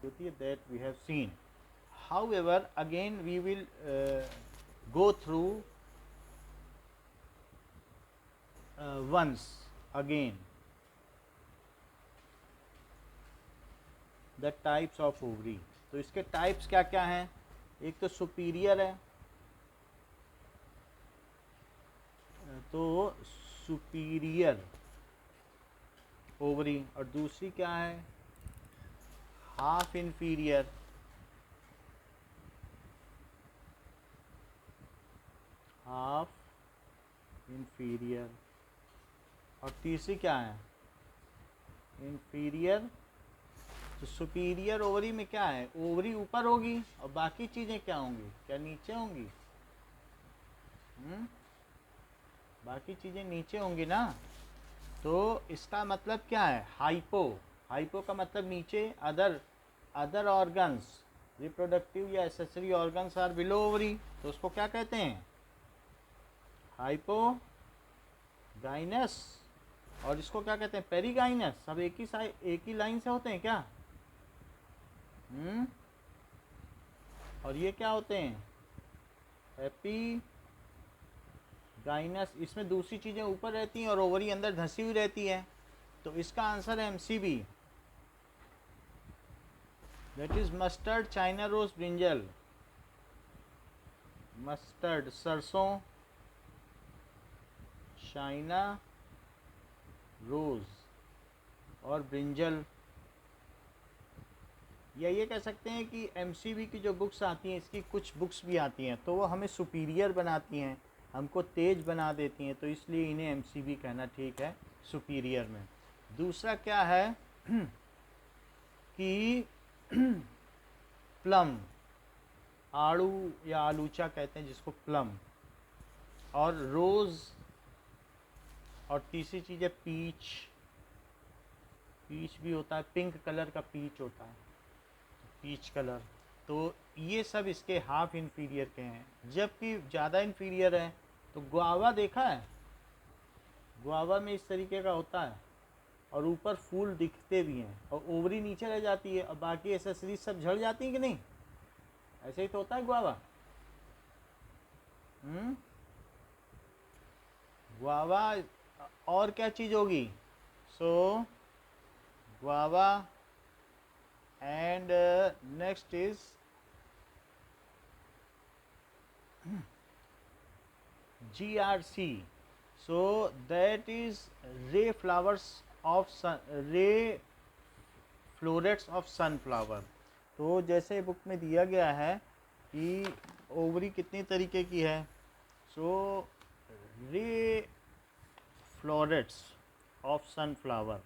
होती है, that we have seen. However, again we will go through once again the types of ovary. तो इसके types क्या क्या हैं? एक तो सुपीरियर है, तो सुपीरियर ओवरी, और दूसरी क्या है? हाफ इन्फीरियर, हाफ इन्फीरियर, और तीसरी क्या है? इन्फीरियर। तो सुपीरियर ओवरी में क्या है? ओवरी ऊपर होगी और बाकी चीज़ें क्या होंगी? क्या नीचे होंगी? बाकी चीज़ें नीचे होंगी ना। तो इसका मतलब क्या है? हाइपो। हाइपो का मतलब नीचे, अदर, अदर ऑर्गन्स, रिप्रोडक्टिव या accessory organs are below ovary, तो उसको क्या कहते हैं? हाइपोगाइनस। और इसको क्या कहते हैं? पेरीगाइनस। सब एक ही साइड, एक ही लाइन से होते हैं क्या? और ये क्या होते हैं? एपीगाइनस। इसमें दूसरी चीज़ें ऊपर रहती हैं और ओवरी अंदर धंसी हुई रहती है। तो इसका आंसर है MCB, that is mustard, China rose, brinjal. Mustard सरसों, चाइना रोज और ब्रिंजल। या ये कह सकते हैं कि एमसीबी की जो बुक्स आती हैं, इसकी कुछ बुक्स भी आती हैं तो वो हमें सुपीरियर बनाती हैं, हमको तेज बना देती हैं, तो इसलिए इन्हें एमसीबी कहना ठीक है सुपीरियर में। दूसरा क्या है कि प्लम, आड़ू या आलूचा कहते हैं जिसको, प्लम और रोज़, और तीसरी चीज़ है पीच। पीच भी होता है, पिंक कलर का पीच होता है, पीच कलर। तो ये सब इसके हाफ इन्फीरियर के हैं। जबकि ज़्यादा इन्फीरियर है तो गुआवा देखा है? गुआवा में इस तरीके का होता है और ऊपर फूल दिखते भी हैं और ओवरी नीचे रह जाती है और बाकी एसेसरीज सब झड़ जाती हैं कि नहीं? ऐसे ही तो होता है गुआवा। गुआवा और क्या चीज़ होगी? So guava and next is GRC. So that is ray flowers of sun, ray florets of sunflower. तो जैसे बुक में दिया गया है कि ओवरी कितनी तरीके की है, so ray florets of sunflower,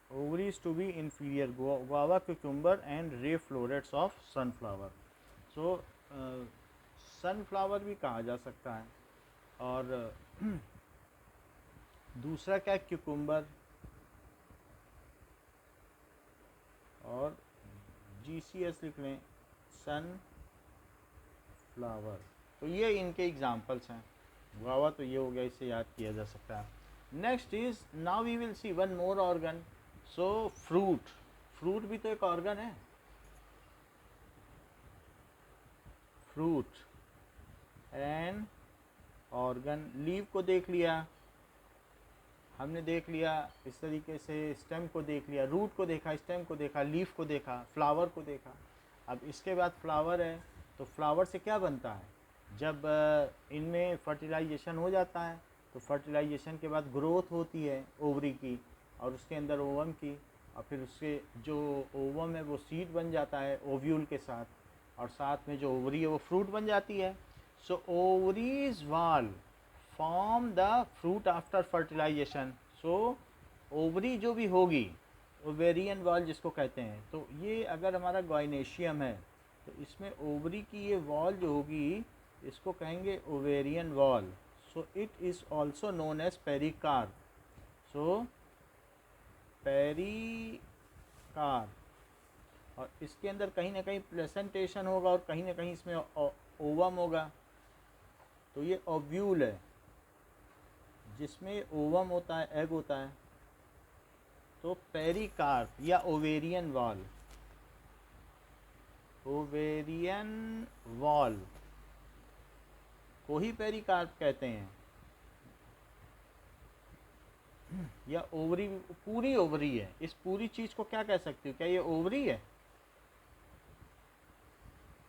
ovaries to be inferior, guava, cucumber and ray florets of sunflower. So sunflower भी कहा जा सकता है। और दूसरा क्या? क्यूकुम्बर और GCS लिख लें, सन फ्लावर। तो ये इनके एग्जाम्पल्स हैं। गुआवा तो ये हो गया, इसे याद किया जा सकता है। Next is, now we will see one more organ. So fruit, fruit भी तो एक ऑर्गन है। फ्रूट एंड ऑर्गन, लीव को देख लिया हमने, देख लिया इस तरीके से, स्टेम को देख लिया, रूट को देखा, स्टेम को देखा, लीफ को देखा, फ्लावर को देखा। अब इसके बाद फ्लावर है, तो फ्लावर से क्या बनता है? जब इनमें फर्टिलाइजेशन हो जाता है तो फर्टिलाइजेशन के बाद ग्रोथ होती है ओवरी की और उसके अंदर ओवम की, और फिर उसके जो ओवम है वो सीड बन जाता है ओव्यूल के साथ, और साथ में जो ओवरी है वो फ्रूट बन जाती है। So ovaries wall form the fruit after fertilization. So ovary जो भी होगी, ओवेरियन वॉल जिसको कहते हैं, तो ये अगर हमारा गॉइनेशियम है तो इसमें ओवरी की ये वॉल जो होगी इसको कहेंगे ovarian wall. So it is also known as pericarp. So pericarp, और इसके अंदर कहीं ना कहीं प्लेसेंटेशन होगा और कहीं ना कहीं इसमें ओवम होगा। तो ये ओव्यूल है जिसमें ओवम होता है, एग होता है। तो पेरिकार्प या ओवेरियन वॉल, ओवेरियन वॉल को ही पेरिकार्प कहते हैं। या ओवरी, पूरी ओवरी है, इस पूरी चीज को क्या कह सकती हूँ, क्या ये ओवरी है?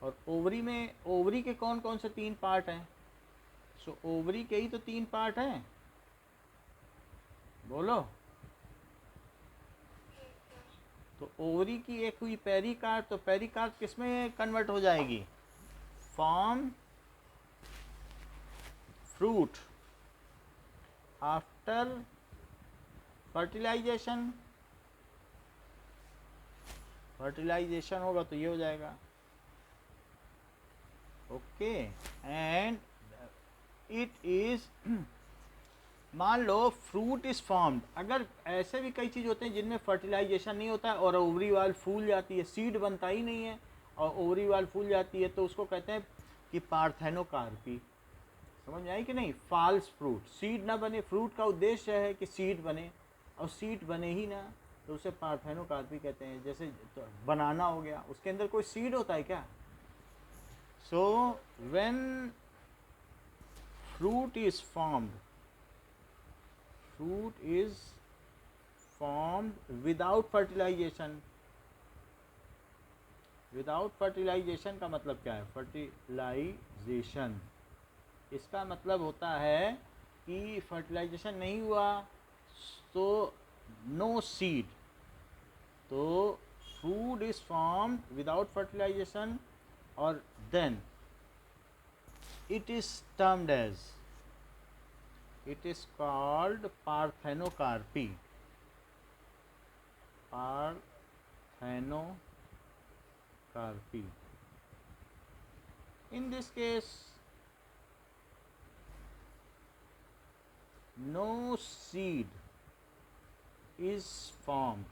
और ओवरी में, ओवरी के कौन कौन से 3 पार्ट हैं? सो ओवरी के ही तो 3 पार्ट हैं, बोलो। तो ओवरी की एक हुई पेरिकार्प, तो पेरिकार्प किस में कन्वर्ट हो जाएगी? Form fruit after fertilization, fertilization होगा तो ये हो जाएगा। ओके, एंड इट इज, मान लो फ्रूट इज फॉर्म्ड, अगर ऐसे भी कई चीज़ होते हैं जिनमें फर्टिलाइजेशन नहीं होता है और ओवरी वाल फूल जाती है, सीड बनता ही नहीं है और ओवरी वाल फूल जाती है, तो उसको कहते हैं कि पार्थेनोकार्पी। समझ में आई कि नहीं? फॉल्स फ्रूट, सीड ना बने, फ्रूट का उद्देश्य है कि सीड बने और सीड बने ही ना, तो उसे पार्थेनोकार्पी कहते हैं। जैसे तो बनाना हो गया, उसके अंदर कोई सीड होता है क्या? So when fruit is formed, fruit is formed without fertilization, without fertilization का मतलब क्या है? fertilization, इसका मतलब होता है कि फर्टिलाइजेशन नहीं हुआ तो नो सीड, तो food is formed without fertilization और then it is termed as, it is called parthenocarpy, parthenocarpy. In this case no seed is formed,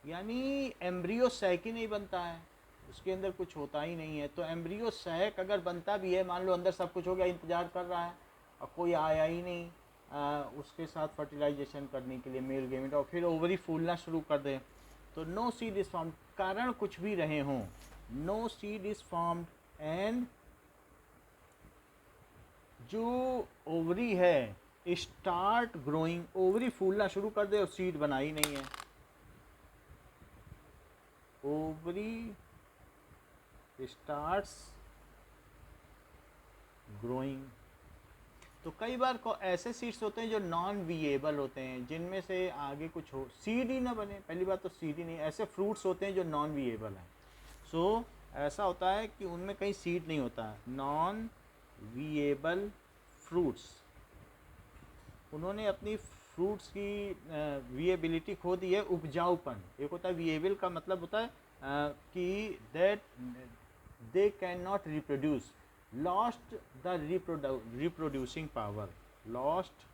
यानी एम्ब्रियो सैक ही नहीं बनता है, उसके अंदर कुछ होता ही नहीं है। तो एम्ब्रियो सैक अगर बनता भी है, मान लो अंदर सब कुछ हो गया, इंतज़ार कर रहा है और कोई आया ही नहीं उसके साथ फर्टिलाइजेशन करने के लिए मेल गेमेट, और फिर ओवरी फूलना शुरू कर दे, तो नो सीड इज़ फॉर्म्ड, कारण कुछ भी रहे हों, no seed is formed, and जो ओवरी है स्टार्ट ग्रोइंग, ओवरी फूलना शुरू कर दे और सीड बना ही नहीं है, ओवरी स्टार्ट्स ग्रोइंग। तो कई बार को ऐसे सीड्स होते हैं जो नॉन विएबल होते हैं, जिनमें से आगे कुछ हो, सीड ही ना बने, पहली बात तो सीड ही नहीं, ऐसे फ्रूट्स होते हैं जो नॉन विएबल हैं। सो ऐसा होता है कि उनमें कहीं सीड नहीं होता है, नॉन विएबल फ्रूट्स, उन्होंने अपनी फ्रूट्स की विएबिलिटी खो दी है, उपजाऊपन। एक होता है विएबल का मतलब होता है कि that they cannot reproduce, lost the reproducing power, lost,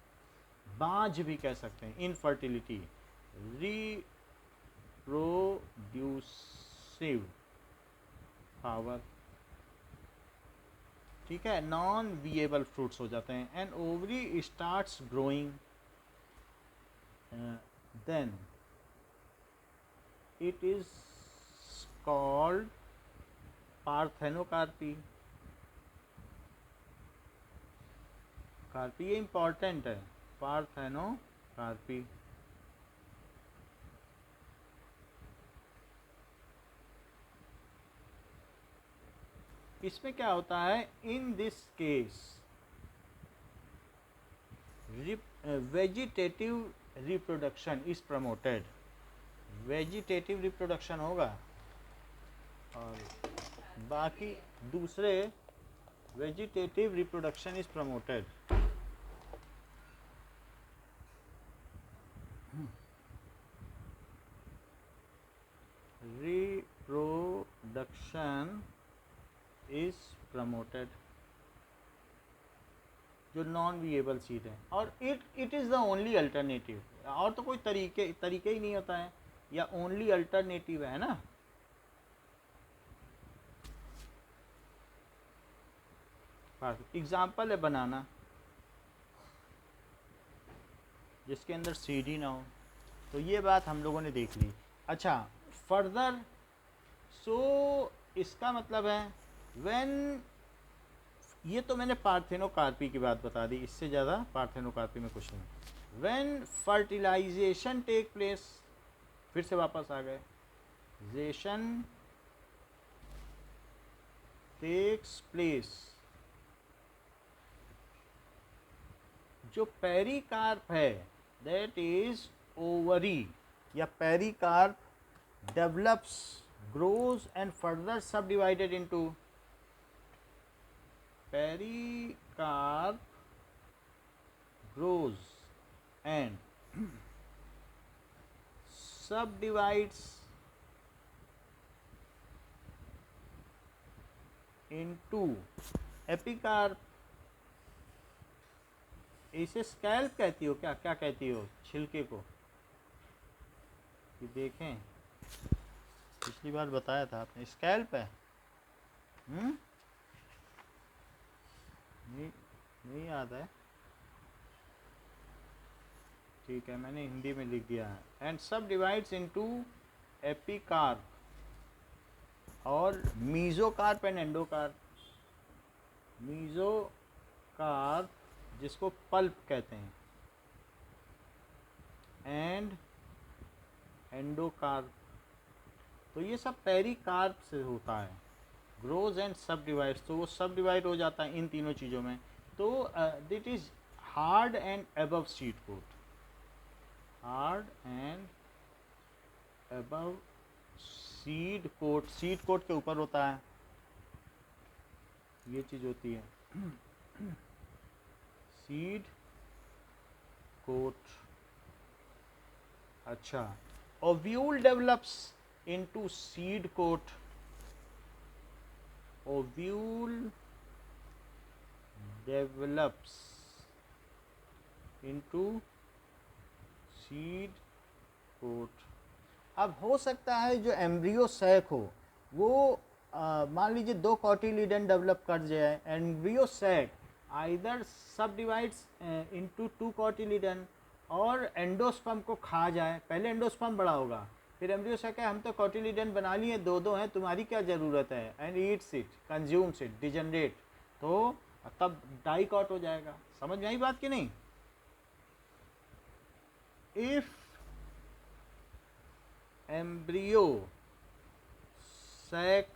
बांझ भी कह सकते हैं, infertility, reproducive power, ठीक है, नॉन विएबल फ्रूट्स हो जाते हैं। And ovary starts growing, then it is called parthenocarpy. कार्पी ये इंपॉर्टेंट है, पार्थेनोकार्पी। इसमें क्या होता है? In this case vegetative reproduction is promoted, vegetative reproduction होगा और बाकी दूसरे vegetative reproduction is promoted. Reproduction is promoted, जो नॉन विएबल सीड है, और it is the only alternative, और तो कोई तरीके ही नहीं होता है, या ओनली अल्टरनेटिव है ना। एग्जाम्पल है बनाना, जिसके अंदर सीड ही ना हो, तो ये बात हम लोगों ने देख ली। अच्छा, फर्दर, सो इसका मतलब है व्हेन, ये तो मैंने पार्थेनोकार्पी की बात बता दी, इससे ज़्यादा पार्थेनोकार्पी में कुछ नहीं। व्हेन फर्टिलाइजेशन टेक प्लेस, फिर से वापस आ गए, जेशन टेक्स प्लेस, जो पेरिकार्प है दैट इज ओवरी या pericarp develops, grows and further subdivided into, pericarp grows and subdivides into epicarp. इसे स्कैल्प कहती हो क्या, क्या कहती हो छिलके को? कि देखें, पिछली बार बताया था आपने, स्कैल्प है। नहीं याद है, ठीक है, मैंने हिंदी में लिख दिया है। एंड सब डिवाइड्स इनटू एपिकार्प और मीजोकार्प एंड एंडोकार्प। मीजोकार्प जिसको पल्प कहते हैं, एंड एंडोकार्प, तो ये सब पेरिकार्प से होता है। ग्रोज एंड सब डिवाइड्स, तो वो सब डिवाइड हो जाता है इन तीनों चीज़ों में। तो that is hard and above seed coat, hard and above seed coat, seed coat के ऊपर होता है, ये चीज़ होती है सीड कोट। अच्छा, ovule develops into seed coat, ovule develops into seed coat. अब हो सकता है जो एम्ब्रियो सैक हो वो मान लीजिए 2 कॉटिलिडन डेवलप कर जाए। एम्ब्रियो सैक आइदर सब डिवाइड्स इनटू 2 कॉटिलिडन और एंडोस्पर्म को खा जाए। पहले एंडोस्पर्म बड़ा होगा, फिर एम्ब्रियो सैक है हम तो कॉटिलिडन बना लिए, 2-2 हैं, तुम्हारी क्या ज़रूरत है, and Yeats it, consumes it, degenerate, तो तब डाइकॉट हो जाएगा। समझ में आई बात कि नहीं? इफ एम्ब्रियो सैक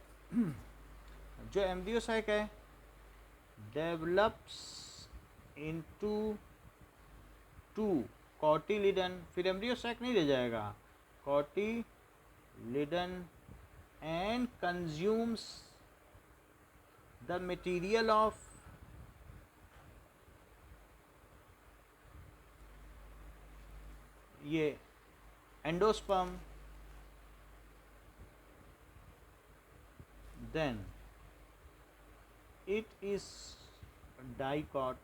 जो एम्ब्रियो सैक है डेवलप्स इनटू 2 कॉटिलिडन, फिर एम्ब्रियो सैक नहीं रह जाएगा, cotyledon, and consumes the material of ये endosperm, then it is dicot।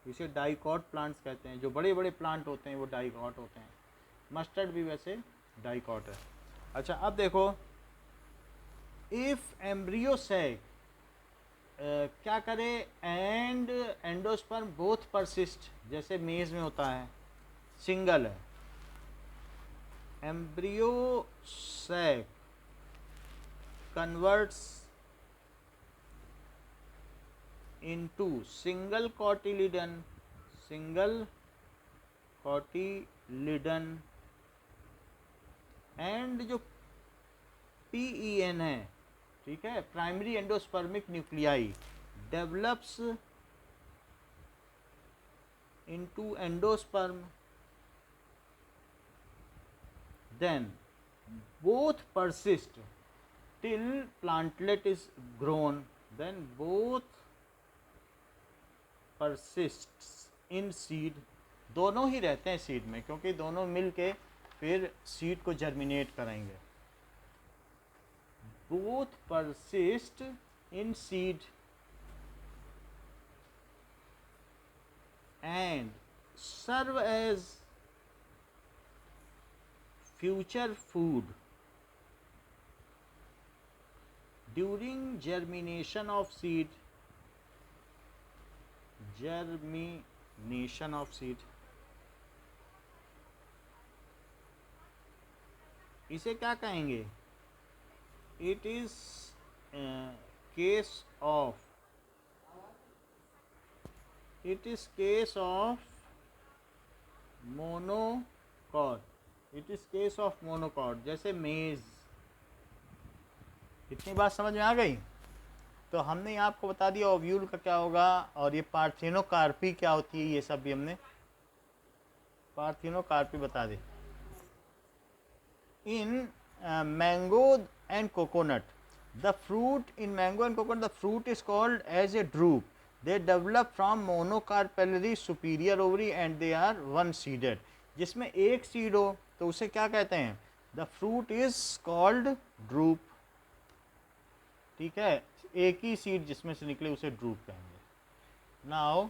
इसे डाइकॉट प्लांट्स कहते हैं, जो बड़े बड़े प्लांट होते हैं वो डाइकॉट होते हैं। मस्टर्ड भी वैसे डाइकॉट है। अच्छा, अब देखो, इफ एम्ब्रियो सैक क्या करे, एंड एंडोस्पर्म बोथ परसिस्ट, जैसे मेज में होता है, सिंगल है, embryo sac converts into single cotyledon and जो PEN है, ठीक है, primary endospermic nuclei, develops into endosperm, then both persist till plantlet is grown, then both persists in seed, दोनों ही रहते हैं सीड में, क्योंकि दोनों मिलके फिर सीड को जर्मिनेट कराएंगे। both persist in seed and serve as future food during germination of seed, इसे क्या कहेंगे? It is case of, it is case of monocot, it is case of monocot. जैसे मेज। इतनी बात समझ में आ गई? तो हमने यहाँ आपको बता दिया ओव्यूल का क्या होगा, और ये पार्थेनोकार्पी क्या होती है, ये सब भी हमने पार्थेनोकार्पी बता दी। In mango and coconut, the fruit in mango and coconut, the fruit is called as a drupe, they develop from monocarpellary superior ovary and they are one seeded. जिसमें एक सीड हो तो उसे क्या कहते हैं? The fruit is called drupe. ठीक है, एक ही सीड जिसमें से निकले उसे ड्रूप कहेंगे। नाउ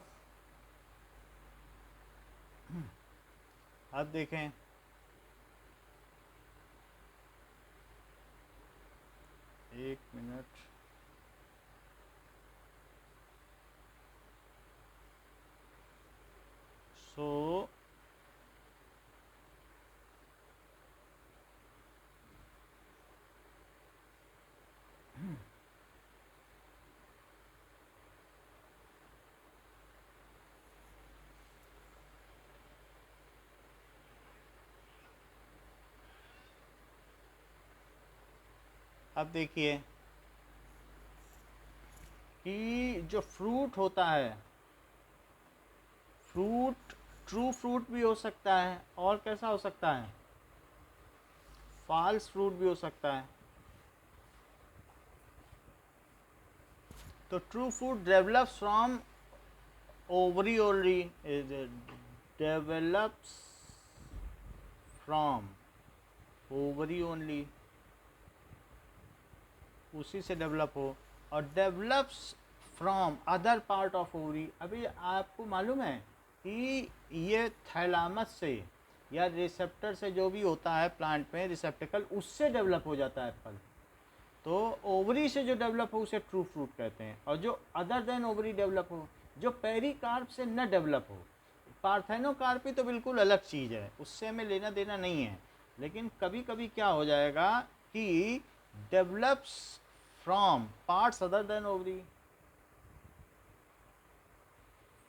अब देखें, एक मिनट। सो अब देखिए कि जो फ्रूट होता है, फ्रूट ट्रू फ्रूट भी हो सकता है, और कैसा हो सकता है? फॉल्स फ्रूट भी हो सकता है। तो true fruit develops from ovary only, develops from ovary only, उसी से डेवलप हो, और develops from other part of ovary. अभी आपको मालूम है कि ये थैलामस से या रिसेप्टर से जो भी होता है प्लांट में रिसेप्टिकल, उससे डेवलप हो जाता है फल। तो ओवरी से जो डेवलप हो उसे ट्रू फ्रूट कहते हैं, और जो अदर देन ओवरी डेवलप हो, जो पेरिकार्प से न डेवलप हो, पार्थेनोकार्पी तो बिल्कुल अलग चीज़ है, उससे हमें लेना देना नहीं है। लेकिन कभी कभी क्या हो जाएगा कि develops from parts other than ovary,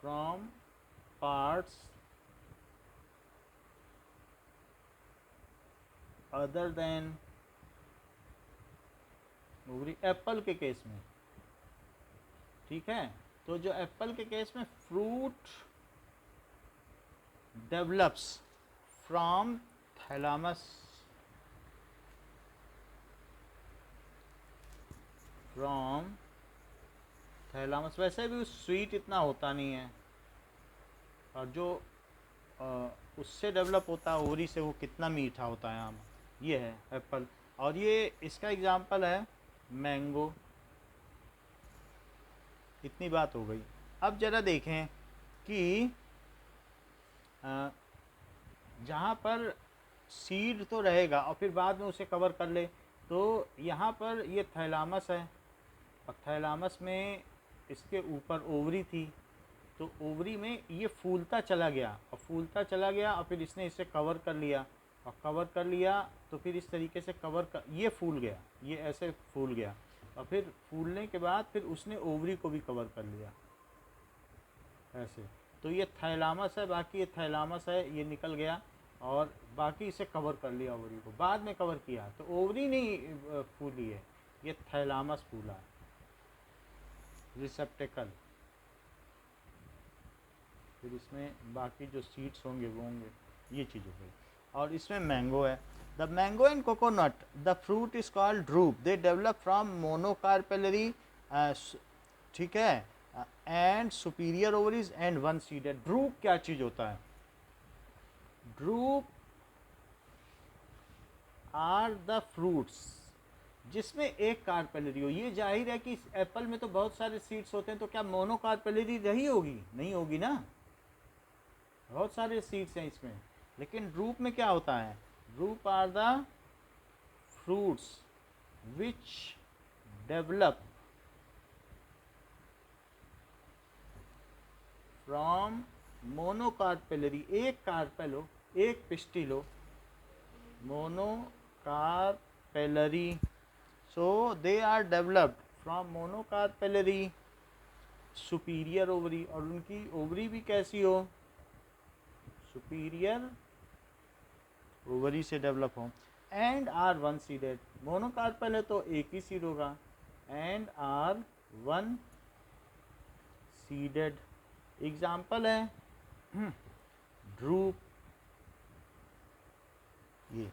from parts other than ovary, Apple के केस में। ठीक है, तो जो एप्पल के केस में fruit develops from thalamus, from thalamus. वैसे भी स्वीट इतना होता नहीं है, और जो उससे डेवलप होता है ओवरी से, वो कितना मीठा होता है आम। ये है एप्पल, और ये इसका एग्जाम्पल है मैंगो। इतनी बात हो गई। अब ज़रा देखें कि जहाँ पर सीड तो रहेगा और फिर बाद में उसे कवर कर ले, तो यहाँ पर ये थैलामस है, और थैलामस में इसके ऊपर ओवरी थी, तो ओवरी में ये फूलता चला गया और फूलता चला गया, और फिर इसने इसे कवर कर लिया, और कवर कर लिया तो फिर इस तरीके से कवर कर, ये फूल गया, ये ऐसे फूल गया, और फिर फूलने के बाद फिर उसने ओवरी को भी कवर कर लिया ऐसे। तो ये थैलामस है, बाकी ये थैलामस है, ये निकल गया और बाकी इसे कवर कर लिया, ओवरी को बाद में कवर किया, तो ओवरी नहीं फूली है, ये थैलामस फूला है, रिसेप्टिकल। फिर इसमें बाकी जो सीड्स होंगे वो होंगे, ये चीज़ हो गई। और इसमें मैंगो है, the mango and coconut, the fruit is called drupe, they develop from monocarpellary, ठीक है, and superior ovaries and one seeded. Drupe क्या चीज़ होता है? ड्रूप आर द फ्रूट्स जिसमें एक कार्पेलरी हो। ये जाहिर है कि इस एप्पल में तो बहुत सारे सीड्स होते हैं, तो क्या मोनोकार्पेलरी रही होगी? नहीं होगी ना, बहुत सारे सीड्स हैं इसमें। लेकिन ड्रूप में क्या होता है? Drupe are the fruits which develop from monocarpellary, एक कार्पेल हो, एक पिस्टिल हो, mono carpellary. So they are developed from monocarpellary superior ovary, और उनकी ओवरी भी कैसी हो, सुपीरियर ओवरी से डेवलप हो, and are one seeded. Monocarpal है तो एक ही सीड होगा, and are one seeded. Example है ड्रूप। ये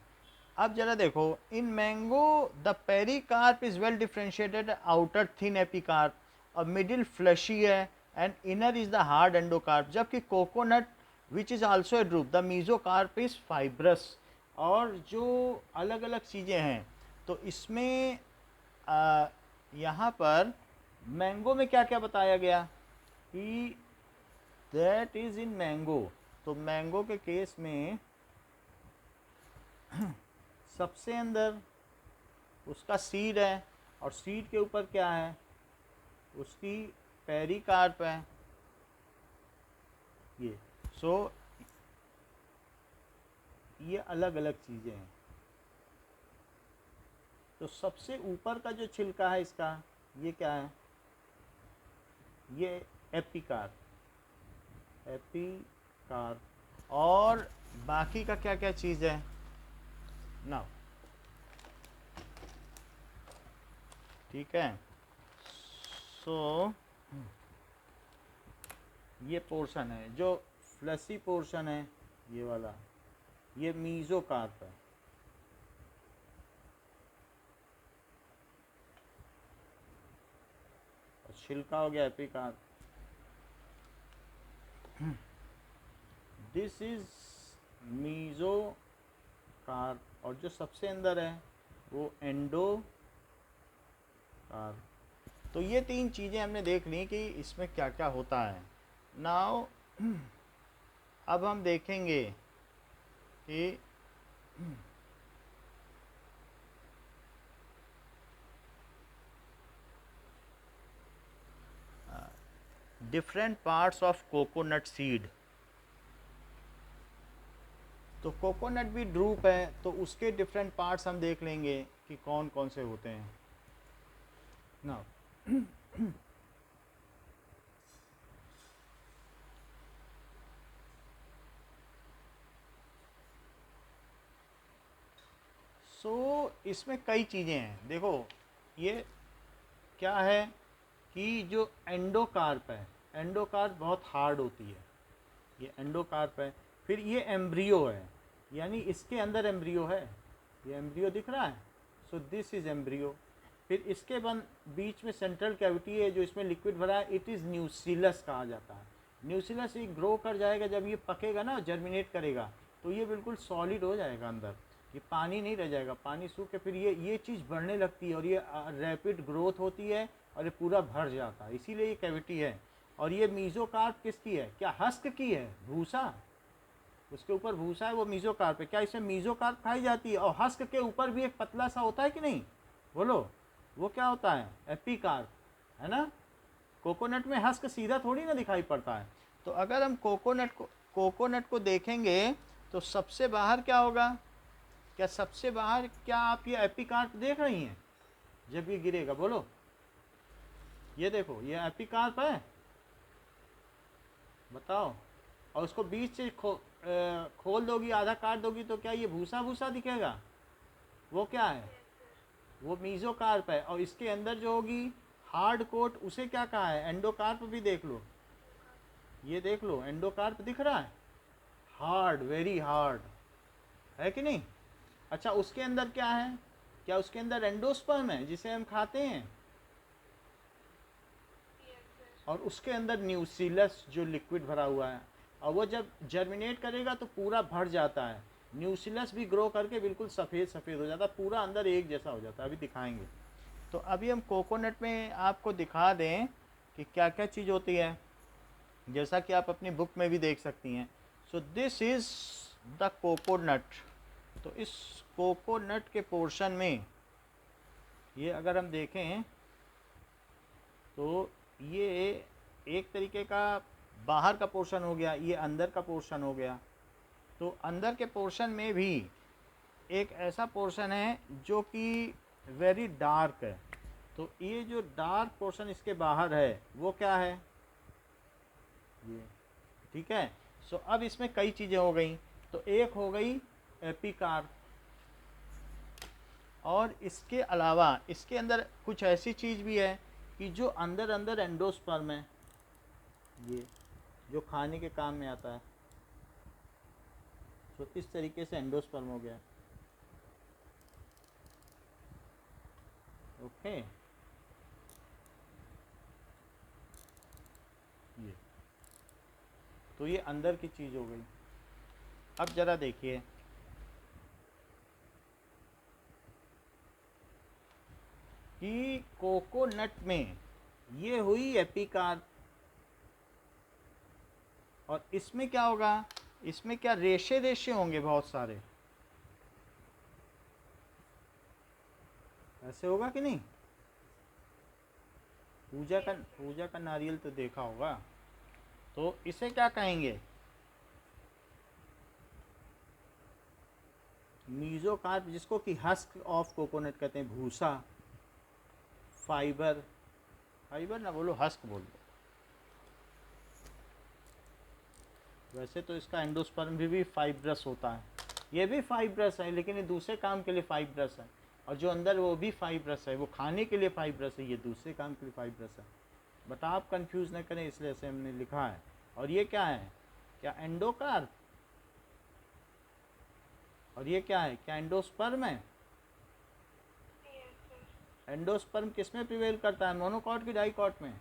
अब जरा देखो, in mango the pericarp is well differentiated, outer thin epicarp और मिडिल फ्लशी है, and inner is the hard endocarp. जबकि coconut which is also a drupe, the mesocarp is fibrous. और जो अलग अलग चीज़ें हैं, तो इसमें यहाँ पर मैंगो में क्या क्या बताया गया कि दैट इज इन मैंगो। तो मैंगो के केस में सबसे अंदर उसका सीड है, और सीड के ऊपर क्या है, उसकी पेरिकार्प है। ये ये अलग अलग चीज़ें हैं। तो सबसे ऊपर का जो छिलका है इसका, ये क्या है, ये एपिकार्प। और बाकी का क्या क्या चीज़ है ना, ठीक है। सो ये पोर्शन है जो फ्लसी पोर्शन है, ये वाला, ये मीजोकार्प है। और छिलका हो गया एपिकार्प। दिस इज मीजोकार्प, और जो सबसे अंदर है वो एंडोकार्प। तो ये तीन चीज़ें हमने देख ली कि इसमें क्या क्या होता है। नाउ अब हम देखेंगे कि different parts of coconut seed. तो कोकोनट भी ड्रूप है, तो उसके डिफरेंट पार्ट्स हम देख लेंगे कि कौन कौन से होते हैं ना। इसमें कई चीज़ें हैं। देखो ये क्या है कि जो एंडोकार्प है, एंडोकार्प बहुत हार्ड होती है, ये एंडोकार्प है। फिर ये एम्ब्रियो है, यानी इसके अंदर एम्ब्रियो है, ये एम्ब्रियो दिख रहा है, सो दिस इज एम्ब्रियो। फिर इसके बीच में सेंट्रल कैविटी है जो इसमें लिक्विड भरा है, इट इज़ न्यूसिलस कहा जाता है। न्यूसिलस ये ग्रो कर जाएगा, जब ये पकेगा ना, जर्मिनेट करेगा, तो ये बिल्कुल सॉलिड हो जाएगा अंदर, ये पानी नहीं रह जाएगा, पानी सूख के फिर ये चीज़ बढ़ने लगती है, और ये रैपिड ग्रोथ होती है, और ये पूरा भर जाता है, इसीलिए ये कैविटी है। और ये मीजोकार्प किसकी है, क्या हस्क की है, भूसा, उसके ऊपर भूसा है, वो मीजोकार्प है। क्या इसमें मीजोकार्प खाई जाती है? और हस्क के ऊपर भी एक पतला सा होता है कि नहीं, बोलो, वो क्या होता है, एपिकार्प, है ना। कोकोनट में हस्क सीधा थोड़ी ना दिखाई पड़ता है। तो अगर हम कोकोनट को देखेंगे तो सबसे बाहर क्या होगा, क्या सबसे बाहर, क्या आप ये एपिकार्प देख रही हैं जब ये गिरेगा, बोलो, ये देखो, ये एपिकार्प है, बताओ। और उसको बीच से खोल दोगी, आधा काट दोगी, तो क्या ये भूसा भूसा दिखेगा, वो क्या है, वो मीजोकार्प है। और इसके अंदर जो होगी हार्ड कोट, उसे क्या कहा है, एंडोकार्प भी देख लो, ये देख लो, एंडोकार्प दिख रहा है, हार्ड, वेरी हार्ड, है कि नहीं। अच्छा, उसके अंदर क्या है, क्या उसके अंदर एंडोस्पर्म है जिसे हम खाते हैं, और उसके अंदर न्यूसिलस जो लिक्विड भरा हुआ है, और वो जब जर्मिनेट करेगा तो पूरा भर जाता है, न्यूसिलस भी ग्रो करके बिल्कुल सफ़ेद सफ़ेद हो जाता है, पूरा अंदर एक जैसा हो जाता है। अभी दिखाएंगे। तो अभी हम कोकोनट में आपको दिखा दें कि क्या क्या चीज़ होती है, जैसा कि आप अपनी बुक में भी देख सकती हैं। So this is the coconut. तो इस कोकोनट के पोर्शन में ये अगर हम देखें तो ये एक तरीके का बाहर का पोर्शन हो गया, ये अंदर का पोर्शन हो गया। तो अंदर के पोर्शन में भी एक ऐसा पोर्शन है जो कि वेरी डार्क है, तो ये जो डार्क पोर्शन इसके बाहर है वो क्या है, ये, ठीक है। सो अब इसमें कई चीज़ें हो गई, तो एक हो गई एपिकार, और इसके अलावा इसके अंदर कुछ ऐसी चीज़ भी है कि जो अंदर अंदर एंडोस्पर्म है, ये जो खाने के काम में आता है। तो इस तरीके से एंडोस्पर्म हो गया। ओके, ये तो ये अंदर की चीज़ हो गई। अब ज़रा देखिए, कि कोकोनट में ये हुई एपिकार, और इसमें क्या होगा, इसमें क्या रेशे रेशे होंगे बहुत सारे, ऐसे होगा कि नहीं। पूजा का नारियल तो देखा होगा, तो इसे क्या कहेंगे, मीजोकार्प, जिसको कि हस्क ऑफ कोकोनट कहते हैं, भूसा, फाइबर, फाइबर ना बोलो, हस्क बोल दो। वैसे तो इसका एंडोस्पर्म भी फाइब्रस होता है, ये भी फाइब्रस है, लेकिन ये दूसरे काम के लिए फाइब्रस है, और जो अंदर वो भी फाइब्रस है, वो खाने के लिए फाइब्रस है, ये दूसरे काम के लिए फाइब्रस है। बट आप कंफ्यूज न करें, इसलिए ऐसे हमने लिखा है। और ये क्या है, क्या एंडोकार्प, और ये क्या है, क्या एंडोस्पर्म है। एंडोस्पर्म किस में प्रिवेल करता है, मोनोकॉट की डाइकॉट में।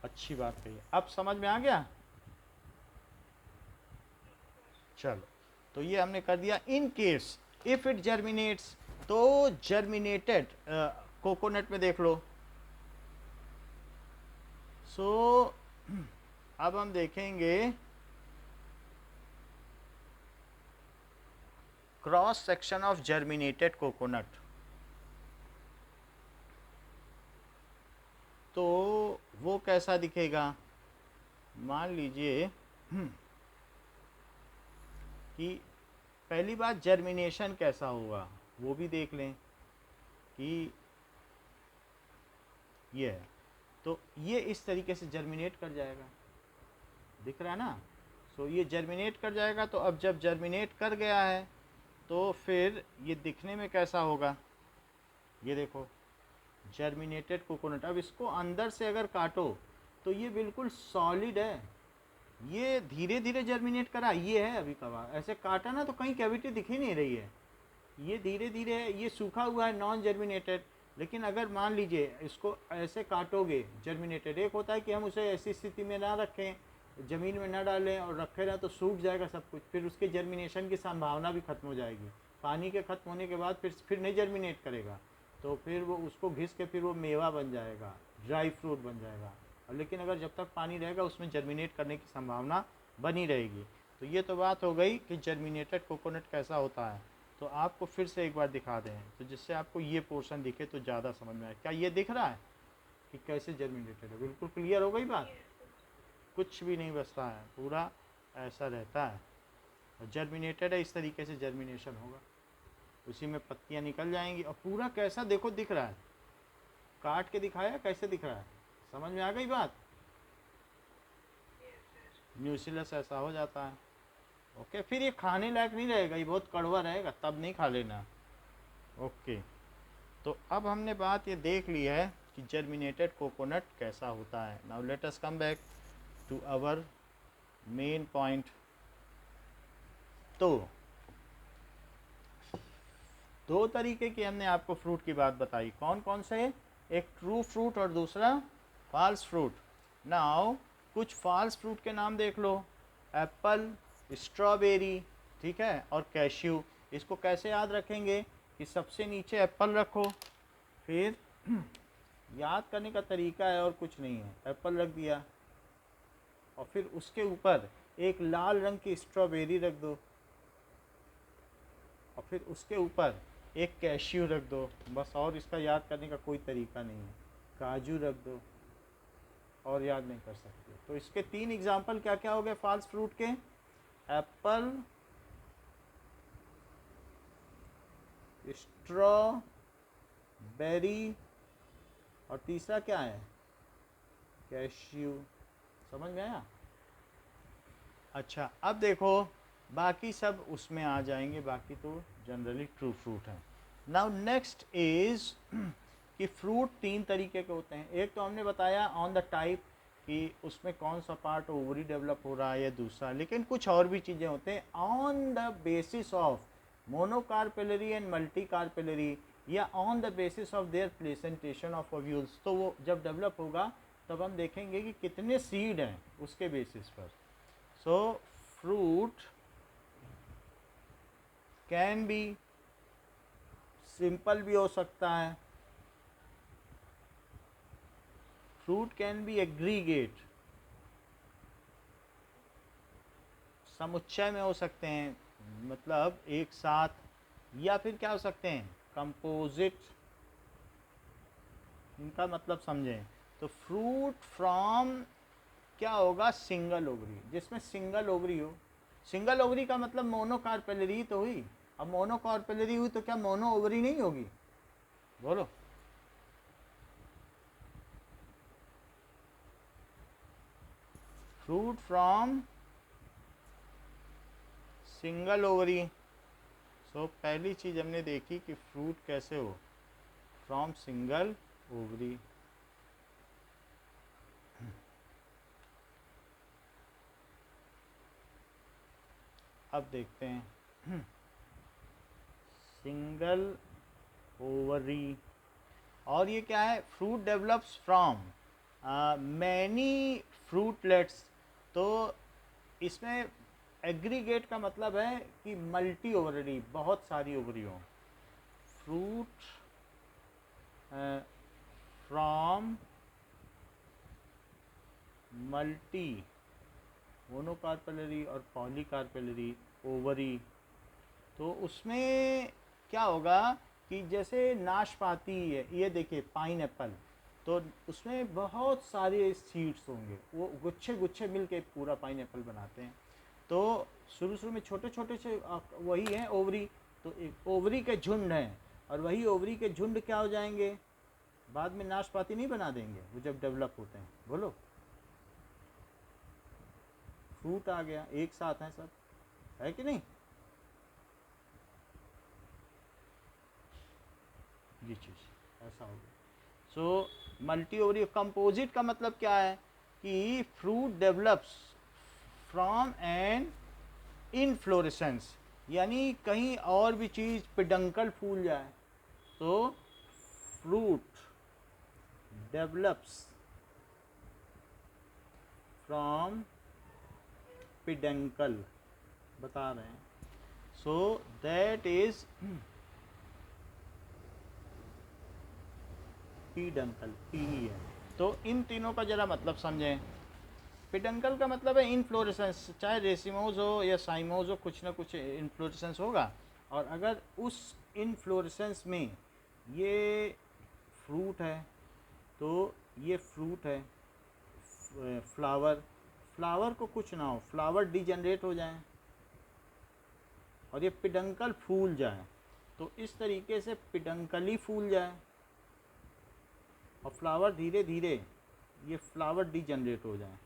अच्छी बात कही, अब समझ में आ गया। चलो, तो ये हमने कर दिया। In case if it germinates, तो जर्मिनेटेड कोकोनट में देख लो। सो अब हम देखेंगे cross section of germinated coconut. तो वो कैसा दिखेगा, मान लीजिए कि पहली बात जर्मिनेशन कैसा होगा वो भी देख लें कि ये है, तो ये इस तरीके से जर्मिनेट कर जाएगा, दिख रहा है ना। सो ये जर्मिनेट कर जाएगा। तो अब जब जर्मिनेट कर गया है तो फिर ये दिखने में कैसा होगा, ये देखो जर्मिनेटेड कोकोनट। अब इसको अंदर से अगर काटो तो ये बिल्कुल सॉलिड है, ये धीरे धीरे जर्मिनेट करा, ये है अभी कवा, ऐसे काटा ना तो कहीं कैविटी दिख ही नहीं रही है, ये धीरे धीरे है, ये सूखा हुआ है, नॉन जर्मिनेटेड। लेकिन अगर मान लीजिए इसको ऐसे काटोगे जर्मिनेटेड, एक होता है कि हम उसे ऐसी स्थिति में ना रखें, ज़मीन में ना डालें और रखे ना, तो सूख जाएगा सब कुछ, फिर उसके जर्मिनेशन की संभावना भी खत्म हो जाएगी। पानी के खत्म होने के बाद फिर नहीं जर्मिनेट करेगा, तो फिर वो उसको घिस के फिर वो मेवा बन जाएगा, ड्राई फ्रूट बन जाएगा। लेकिन अगर जब तक पानी रहेगा उसमें जर्मिनेट करने की संभावना बनी रहेगी। तो ये तो बात हो गई कि जर्मिनेटेड कोकोनट कैसा होता है। तो आपको फिर से एक बार दिखा दें, तो जिससे आपको ये पोर्शन दिखे तो ज़्यादा समझ में आए। क्या ये दिख रहा है कि कैसे जर्मिनेटेड है, बिल्कुल क्लियर हो गई बात, कुछ भी नहीं बचता है, पूरा ऐसा रहता है। और जर्मिनेटेड है, इस तरीके से जर्मिनेशन होगा, उसी में पत्तियाँ निकल जाएंगी, और पूरा कैसा देखो दिख रहा है, काट के दिखाया कैसे दिख रहा है, समझ में आ गई बात। न्यूसिलस ऐसा हो जाता है। ओके, फिर ये खाने लायक नहीं रहेगा, ये बहुत कड़वा रहेगा, तब नहीं खा लेना। ओके, तो अब हमने बात ये देख ली है कि जर्मिनेटेड कोकोनट कैसा होता है। Now let us come back to our main point. तो दो तरीके की हमने आपको फ्रूट की बात बताई, कौन कौन से, एक ट्रू फ्रूट और दूसरा फॉल्स फ्रूट। नाउ कुछ फॉल्स फ्रूट के नाम देख लो, एप्पल, स्ट्रॉबेरी, ठीक है, और कैश्यू। इसको कैसे याद रखेंगे कि सबसे नीचे एप्पल रखो, फिर याद करने का तरीका है और कुछ नहीं है, एप्पल रख दिया, और फिर उसके ऊपर एक लाल रंग की स्ट्रॉबेरी रख दो, और फिर उसके ऊपर एक कैश्यू रख दो, बस। और इसका याद करने का कोई तरीका नहीं है। काजू रख दो, और याद नहीं कर सकते। तो इसके 3 एग्जाम्पल क्या क्या हो गए फॉल्स फ्रूट के? एप्पल, स्ट्रॉ बेरी, और तीसरा क्या है? कैश्यू। समझ में आया? अच्छा, अब देखो बाकी सब उसमें आ जाएंगे, बाकी तो जनरली ट्रू फ्रूट है। नाउ नेक्स्ट इज कि फ्रूट 3 तरीके के होते हैं। एक तो हमने बताया ऑन द टाइप कि उसमें कौन सा पार्ट ओवरी डेवलप हो रहा है या दूसरा, लेकिन कुछ और भी चीज़ें होते हैं on the basis of monocarpellary and multicarpellary, या on the basis of their presentation of ovules. तो वो जब डेवलप होगा तब हम देखेंगे कि कितने सीड हैं उसके बेसिस पर। सो फ्रूट कैन बी सिंपल भी हो सकता है, फ्रूट कैन बी एग्रीगेट, समुच्चय में हो सकते हैं, मतलब एक साथ, या फिर क्या हो सकते हैं? कंपोजिट। इनका मतलब समझें तो फ्रूट फ्रॉम क्या होगा? सिंगल ओवरी, जिसमें सिंगल ओवरी हो। सिंगल ओवरी का मतलब मोनोकार्पेलरी तो हुई। अब मोनोकार्पेलरी हुई तो क्या मोनो ओवरी नहीं होगी? बोलो। Fruit from single ovary. So पहली चीज़ हमने देखी कि फ्रूट कैसे हो, फ्रॉम सिंगल ओवरी। अब देखते हैं सिंगल ओवरी, और ये क्या है? Fruit develops from many fruitlets. तो इसमें एग्रीगेट का मतलब है कि मल्टी ओवरी, बहुत सारी ओवरी हो। फ्रूट फ्रॉम मल्टी, मोनोकार्पेलरी और पॉलीकार्पेलरी ओवरी। तो उसमें क्या होगा कि जैसे नाशपाती है, ये देखिए पाइन एप्पल, तो उसमें बहुत सारे सीड्स होंगे, वो गुच्छे गुच्छे मिल के पूरा पाइन एप्पल बनाते हैं। तो शुरू शुरू में छोटे छोटे से वही हैं ओवरी, तो एक ओवरी के झुंड हैं, और वही ओवरी के झुंड क्या हो जाएंगे? बाद में नाशपाती नहीं बना देंगे वो जब डेवलप होते हैं। बोलो, फ्रूट आ गया, एक साथ हैं सब, है कि नहीं? ये चीज़ ऐसा हो गया। So multi ovary. कंपोजिट का मतलब क्या है? कि fruit develops from an inflorescence, यानी कहीं और भी चीज़ पिडंकल फूल जाए तो फ्रूट डेवलप्स फ्रॉम पिडंकल, बता रहे हैं। सो दैट इज पीडंकल, पी ही है। तो इन तीनों का जरा मतलब समझें। पिडंकल का मतलब है इनफ्लोरेसेंस, चाहे रेसिमोज हो या साइमोज हो, कुछ ना कुछ इनफ्लोरेसेंस होगा। और अगर उस इनफ्लोरेसेंस में ये फ्रूट है तो ये फ्रूट है, फ्लावर, फ्लावर को कुछ ना हो, फ्लावर डिजनरेट हो जाए और ये पिडंकल फूल जाए, तो इस तरीके से पिडंकली फूल जाए और फ्लावर धीरे धीरे ये फ्लावर डिजनरेट हो जाए,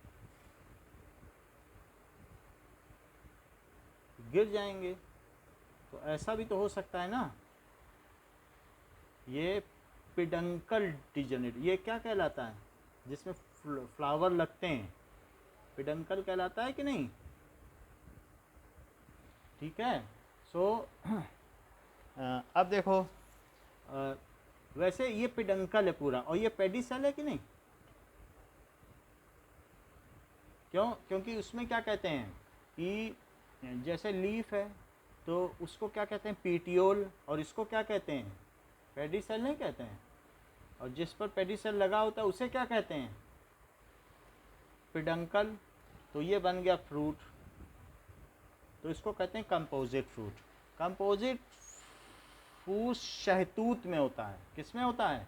गिर जाएंगे। तो ऐसा भी तो हो सकता है ना। ये पिडंकल डिजनरेट, ये क्या कहलाता है? जिसमें फ्लावर लगते हैं, पिडंकल कहलाता है कि नहीं? ठीक है। सो अब देखो, वैसे ये पिडंकल है पूरा, और ये पेडिसेल है कि नहीं? क्यों? क्योंकि उसमें क्या कहते हैं कि जैसे लीफ है तो उसको क्या कहते हैं? पीटियोल। और इसको क्या कहते हैं? पेडिसेल नहीं कहते हैं। और जिस पर पेडिसेल लगा होता है उसे क्या कहते हैं? पिडंकल। तो ये बन गया फ्रूट, तो इसको कहते हैं कंपोजिट फ्रूट। कंपोजिट फ्रूट शहतूत में होता है। किस में होता है?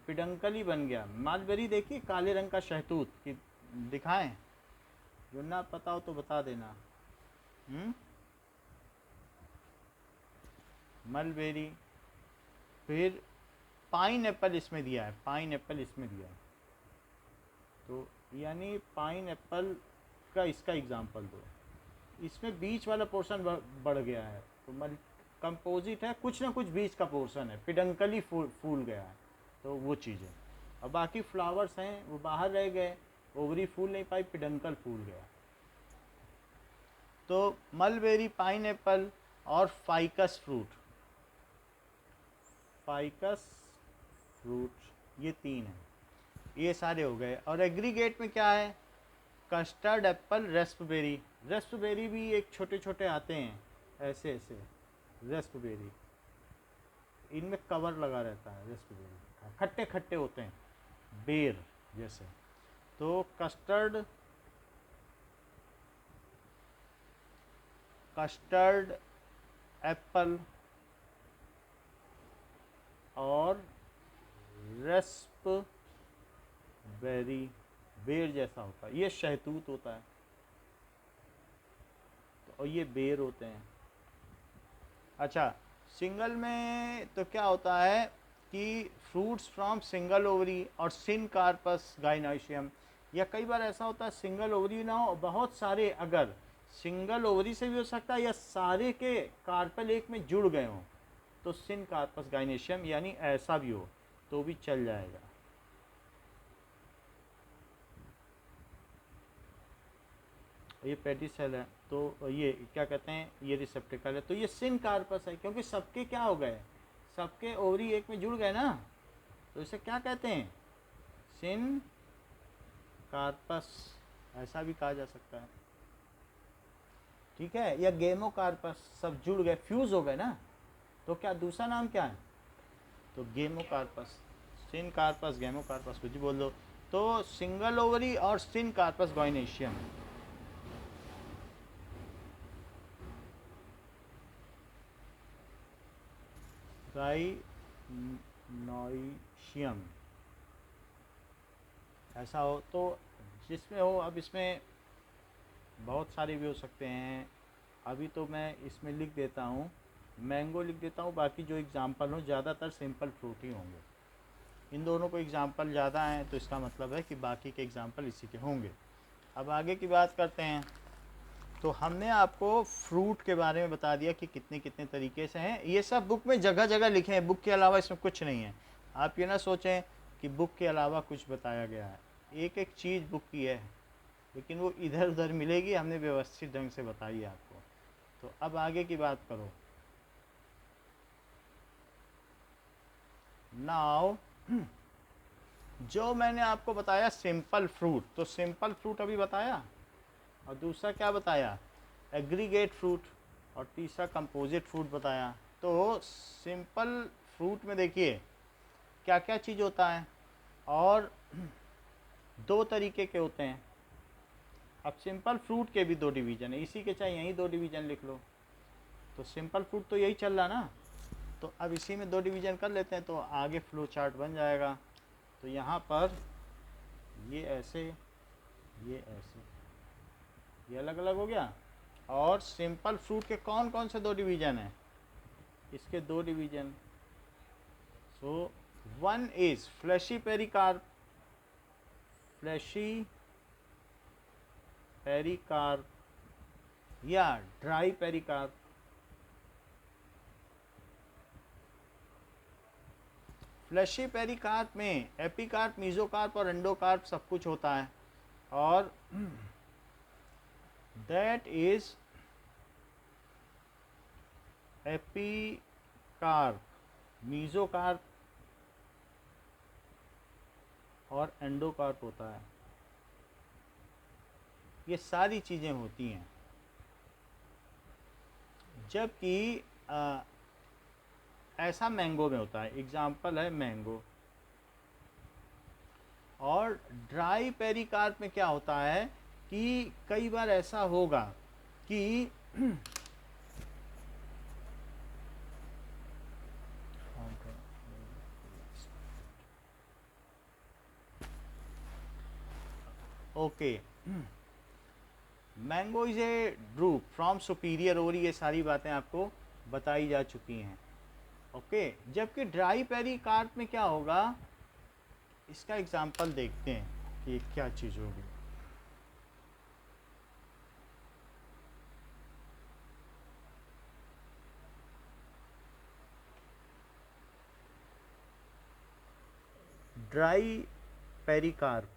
पिडंकली बन गया। मलबेरी देखिए काले रंग का शहतूत कि दिखाएं, जो ना पता हो तो बता देना। मलबेरी, फिर पाइन एप्पल इसमें दिया है, पाइन एप्पल इसमें दिया है, तो यानी पाइन एप्पल का इसका एग्जाम्पल दो। इसमें बीच वाला पोर्शन बढ़ गया है, तो कंपोजिट है, कुछ ना कुछ बीच का पोर्शन है, पिडंकली फूल गया है, तो वो चीज़ है। अब बाकी फ्लावर्स हैं वो बाहर रह गए, ओवरी फूल नहीं पाई, पिडंकल फूल गया। तो मलबेरी, पाइन एप्पल और फाइकस फ्रूट, फाइकस फ्रूट ये तीन हैं, ये सारे हो गए। और एग्रीगेट में क्या है, कस्टर्ड एप्पल, रेस्पबेरी। रेस्पबेरी भी एक छोटे छोटे आते हैं ऐसे ऐसे, रेस्पबेरी, इनमें कवर लगा रहता है, रेस्पबेरी खट्टे खट्टे होते हैं, बेर जैसे। तो कस्टर्ड एप्पल और रेस्पबेरी बेर जैसा होता है, ये शहतूत होता है, तो और ये बेर होते हैं। अच्छा, सिंगल में तो क्या होता है कि फ्रूट्स फ्रॉम सिंगल ओवरी और सिनकार्पस गाइनोशियम, या कई बार ऐसा होता है सिंगल ओवरी ना हो, बहुत सारे, अगर सिंगल ओवरी से भी हो सकता है या सारे के कार्पेल एक में जुड़ गए हों, तो सिनकार्पस गाइनोशियम यानी ऐसा भी हो तो भी चल जाएगा। ये पेडिसेल है, तो ये क्या कहते हैं, ये रिसेप्टिकल है, तो ये सिनकार्पस है, क्योंकि सबके क्या हो गए, सबके ओवरी एक में जुड़ गए ना, तो इसे क्या कहते हैं, सिनकार्पस, ऐसा भी कहा जा सकता है, ठीक है। या गेमोकार्पस, सब जुड़ गए, फ्यूज हो गए ना, तो क्या दूसरा नाम क्या है, तो गेमोकार्पस, सिनकार्पस, गेमोकार्पस, कुछ बोल दो। तो सिंगल ओवरी और सिनकार्पस गाइनोशियम, गाइनोशियम ऐसा हो, तो जिसमें हो, अब इसमें बहुत सारे भी हो सकते हैं, अभी तो मैं इसमें लिख देता हूँ, मैंगो लिख देता हूँ, बाकी जो एग्ज़ाम्पल हो ज़्यादातर सिंपल फ्रूट ही होंगे, इन दोनों को एग्ज़ाम्पल ज़्यादा हैं, तो इसका मतलब है कि बाकी के एग्ज़ाम्पल इसी के होंगे। अब आगे की बात करते हैं। तो हमने आपको फ्रूट के बारे में बता दिया कि कितने कितने तरीके से हैं, ये सब बुक में जगह जगह लिखे हैं, बुक के अलावा इसमें कुछ नहीं है। आप ये ना सोचें कि बुक के अलावा कुछ बताया गया है, एक एक चीज़ बुक की है, लेकिन वो इधर उधर मिलेगी, हमने व्यवस्थित ढंग से बताई है आपको। तो अब आगे की बात करो। नाउ जो मैंने आपको बताया सिंपल फ्रूट, तो सिंपल फ्रूट अभी बताया, और दूसरा क्या बताया, एग्रीगेट फ्रूट, और तीसरा कंपोजिट फ्रूट बताया। तो सिंपल फ्रूट में देखिए क्या क्या चीज़ होता है, और दो तरीके के होते हैं। अब सिंपल फ्रूट के भी दो डिवीज़न है, इसी के चाहे यहीं दो डिवीज़न लिख लो, तो सिंपल फ्रूट तो यही चल रहा ना, तो अब इसी में दो डिवीज़न कर लेते हैं, तो आगे फ्लो चार्ट बन जाएगा। तो यहाँ पर ये ऐसे, ये ऐसे, ये अलग अलग हो गया। और सिंपल फ्रूट के कौन कौन से दो डिवीज़न हैं, इसके दो division. So one is fleshy pericarp, fleshy pericarp या ड्राई पेरिकार्प। फ्लैशी पेरिकार्प में एपिकार्प, मीजोकार्प और एंडोकार्प सब कुछ होता है, और दैट इज एपिकार्प, मीजोकार्प और एंडोकार्प होता है, ये सारी चीज़ें होती हैं। जबकि ऐसा मैंगो में होता है, एग्जाम्पल है मैंगो। और ड्राई पेरिकार्प में क्या होता है कि कई बार ऐसा होगा कि okay, mango is a drupe from superior ovary, ये सारी बातें आपको बताई जा चुकी हैं। ओके, जबकि ड्राई पेरिकार्प में क्या होगा, इसका एग्जांपल देखते हैं कि क्या चीज़ होगी। ड्राई पेरिकार्प,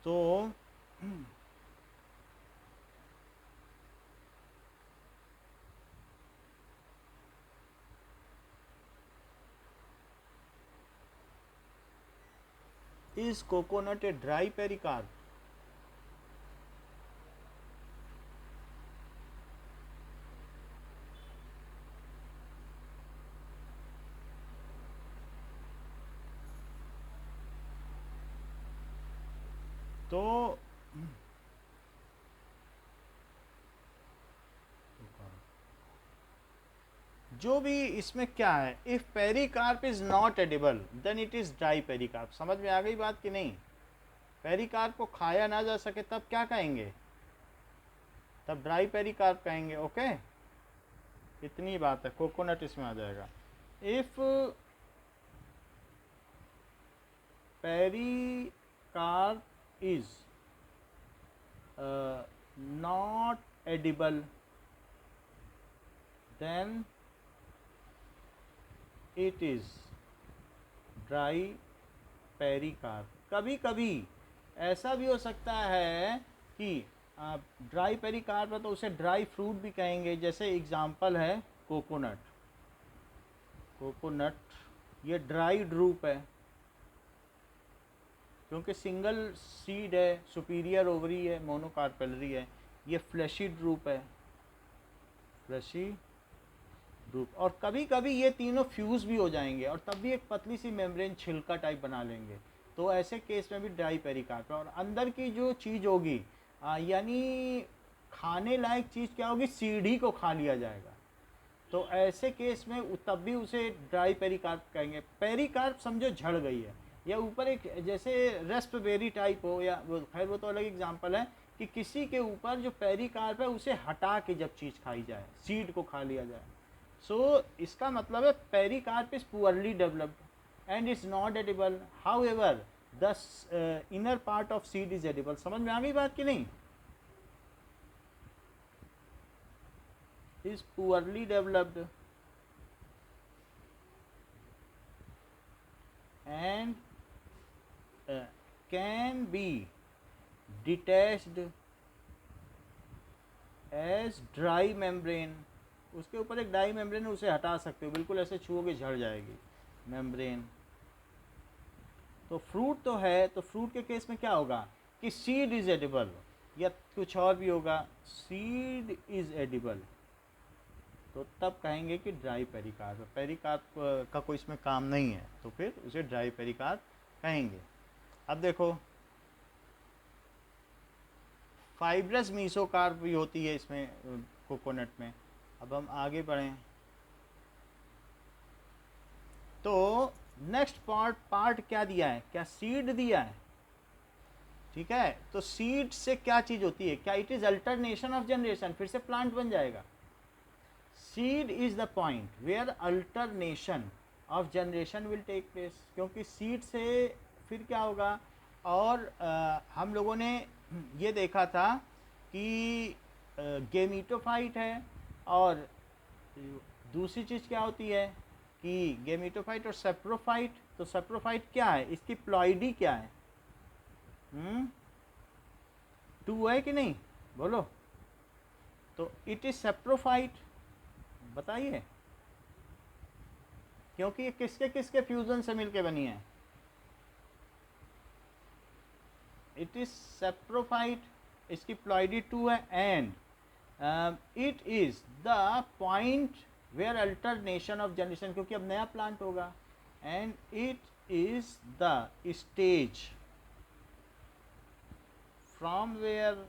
तो is coconut a dry pericarp? तो जो भी इसमें क्या है, if pericarp is not edible then it is dry pericarp. समझ में आ गई बात कि नहीं? पेरिकार्प को खाया ना जा सके तब क्या कहेंगे, तब ड्राई पेरिकार्प कहेंगे। ओके, इतनी बात है, कोकोनट इसमें आ जाएगा। If pericarp is not edible then it is dry pericarp. कभी कभी ऐसा भी हो सकता है कि ड्राई पेरिकार्प है तो उसे ड्राई फ्रूट भी कहेंगे। जैसे एग्जांपल है कोकोनट, कोकोनट ये ड्राई ड्रूप है क्योंकि सिंगल सीड है, सुपीरियर ओवरी है, मोनोकार्पेलरी है। ये फ्लैशी ड्रूप है, फ्लैशी ड्रूप। और कभी कभी ये तीनों फ्यूज़ भी हो जाएंगे और तब भी एक पतली सी मेम्ब्रेन छिलका टाइप बना लेंगे, तो ऐसे केस में भी ड्राई पेरिकार्प है। और अंदर की जो चीज़ होगी यानी खाने लायक चीज़ क्या होगी, सीढ़ी को खा लिया जाएगा, तो ऐसे केस में तब भी उसे ड्राई पेरिकार्प कहेंगे। पेरिकार्प समझो झड़ गई है, या ऊपर एक जैसे रेस्पबेरी टाइप हो, या खैर वो तो अलग एग्जांपल है कि किसी के ऊपर जो पेरिकार्प है उसे हटा के जब चीज़ खाई जाए, सीड को खा लिया जाए। सो इसका मतलब है pericarp is poorly developed and is not edible, however the inner part of seed is edible. समझ में आ गई बात कि नहीं? is poorly developed and can be detached as dry membrane। उसके ऊपर एक ड्राई मेम्ब्रेन है, उसे हटा सकते हो, बिल्कुल ऐसे छुओगे झड़ जाएगी मेम्ब्रेन। तो फ्रूट तो है, तो फ्रूट के केस में क्या होगा कि सीड इज एडिबल, या कुछ और भी होगा, सीड इज एडिबल, तो तब कहेंगे कि ड्राई पेरिकार्प। पेरिकार्प का कोई इसमें काम नहीं है तो फिर उसे ड्राई पेरिकार्प कहेंगे। अब देखो फाइब्रस मीसोकार्प भी होती है इसमें कोकोनट में। अब हम आगे बढ़ें तो नेक्स्ट पार्ट क्या दिया है, क्या सीड दिया है, ठीक है। तो सीड से क्या चीज़ होती है, क्या it is alternation of generation, फिर से प्लांट बन जाएगा। Seed is the point where alternation of generation will take place, क्योंकि सीड से फिर क्या होगा। और हम लोगों ने ये देखा था कि गेमीटोफाइट है, और दूसरी चीज़ क्या होती है कि गेमीटोफाइट और सेप्रोफाइट। तो सेप्रोफाइट क्या है, इसकी प्लॉइडी क्या है, 2 है कि नहीं, बोलो। तो इट इज सेप्रोफाइट बताइए, क्योंकि ये किसके किसके फ्यूजन से मिलके बनी है? इट इज सेप्रोफाइट, इसकी प्लॉइडी 2 है, and it is the point where alternation of generation, क्योंकि अब नया प्लांट होगा, and it is the stage from where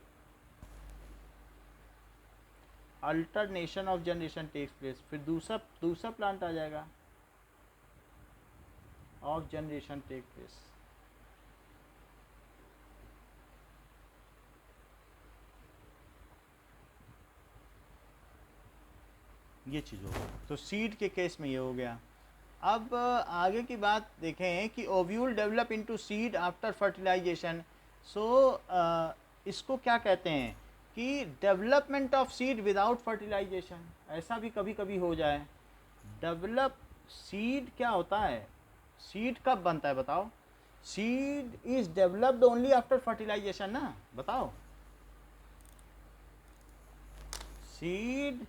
alternation of generation takes place. फिर दूसरा प्लांट आ जाएगा, ऑफ जनरेशन टेक प्लेस। ये चीज़ होगा, तो सीड के केस में ये हो गया। अब आगे की बात देखें कि ovule develop into seed after fertilization. So इसको क्या कहते हैं कि development of seed without fertilization, ऐसा भी कभी कभी हो जाए। डेवलप सीड क्या होता है, सीड कब बनता है बताओ? Seed is developed only after fertilization ना, बताओ। Seed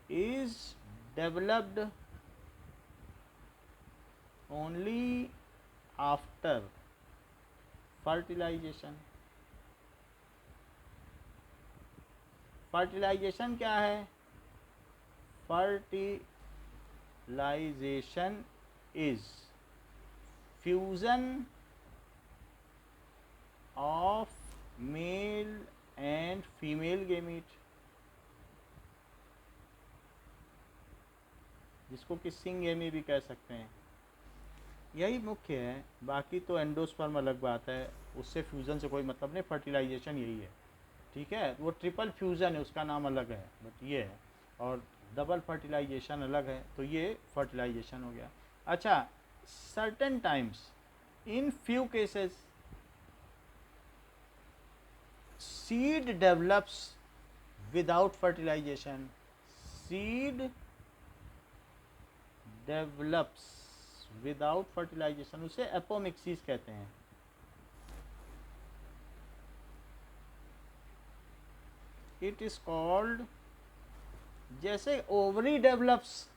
is developed only after fertilization। Fertilization क्या है? Fertilization is fusion of male and female gamete, जिसको किसिंग गेमी भी कह सकते हैं। यही मुख्य है, बाकी तो एंडोस्पर्म अलग बात है, उससे फ्यूज़न से कोई मतलब नहीं, फर्टिलाइजेशन यही है, ठीक है। वो ट्रिपल फ्यूज़न है, उसका नाम अलग है, बट ये है, और डबल फर्टिलाइजेशन अलग है, तो ये फर्टिलाइजेशन हो गया। अच्छा, certain times in few cases seed develops without fertilization. Seed develops without fertilization, उसे एपोमिक्सिस कहते हैं। इट इज कॉल्ड, जैसे ओवरी डेवलप्स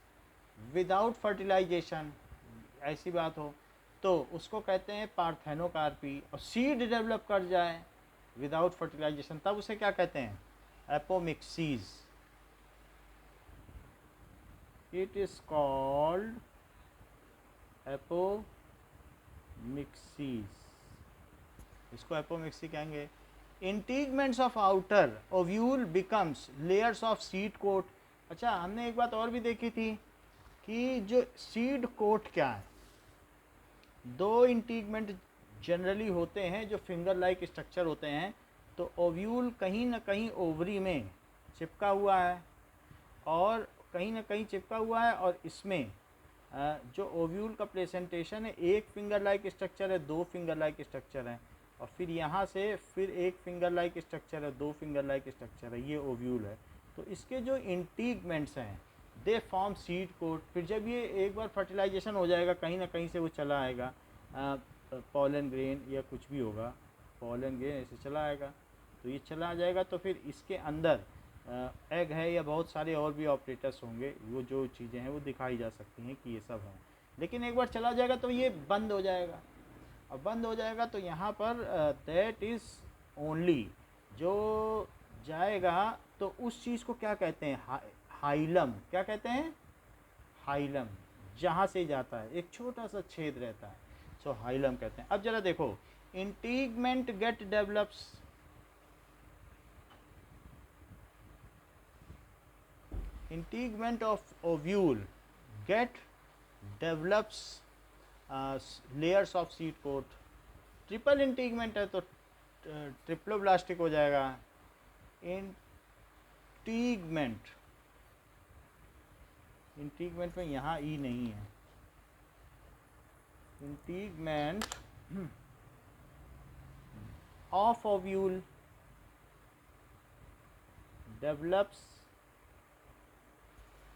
विदाउट फर्टिलाइजेशन, ऐसी बात हो तो उसको कहते हैं पार्थेनोकार्पी, और सीड डेवलप कर जाए विदाउट फर्टिलाइजेशन तब उसे क्या कहते हैं? Apomixis. It is called apomixis, इसको एपोमिक्सी कहेंगे। Integuments of outer ovule becomes layers of seed coat. अच्छा, हमने एक बात और भी देखी थी कि जो सीड कोट क्या है, दो इंटीगमेंट जनरली होते हैं जो फिंगर लाइक स्ट्रक्चर होते हैं। तो ओव्यूल कहीं ना कहीं ओवरी में चिपका हुआ है, और कहीं ना कहीं चिपका हुआ है, और इसमें जो ओव्यूल का प्रेजेंटेशन है, एक फिंगर लाइक स्ट्रक्चर है, दो फिंगर लाइक स्ट्रक्चर है, और फिर यहाँ से फिर एक फिंगर लाइक स्ट्रक्चर है, दो फिंगर लाइक स्ट्रक्चर है, ये ओव्यूल है। तो इसके जो इंटीगमेंट्स हैं दे फॉर्म सीड कोट। फिर जब ये एक बार फर्टिलाइजेशन हो जाएगा, कहीं ना कहीं से वो चला आएगा, पॉलन ग्रेन या कुछ भी होगा, पॉलन ग्रेन ऐसे चला आएगा, तो ये चला जाएगा, तो फिर इसके अंदर एग है या बहुत सारे और भी ऑपरेटर्स होंगे, वो जो चीज़ें हैं वो दिखाई जा सकती हैं कि ये सब हैं। लेकिन एक बार चला जाएगा तो ये बंद हो जाएगा, और बंद हो जाएगा तो यहाँ पर दैट इज़ ओनली, जो जाएगा तो उस चीज़ को क्या कहते हैं? हाइलम। क्या कहते हैं? हाइलम। जहाँ से जाता है एक छोटा सा छेद रहता है, सो हाइलम कहते हैं। अब जरा देखो, integument get develops, integument of ovule get develops layers of seed coat. Triple integument है तो ट्रिप्लोब्लास्टिक हो जाएगा। इंटीगमेंट, इंटीगमेंट में यहाँ ई नहीं है। इंटीगमेंट ऑफ ओव्यूल डेवलप्स,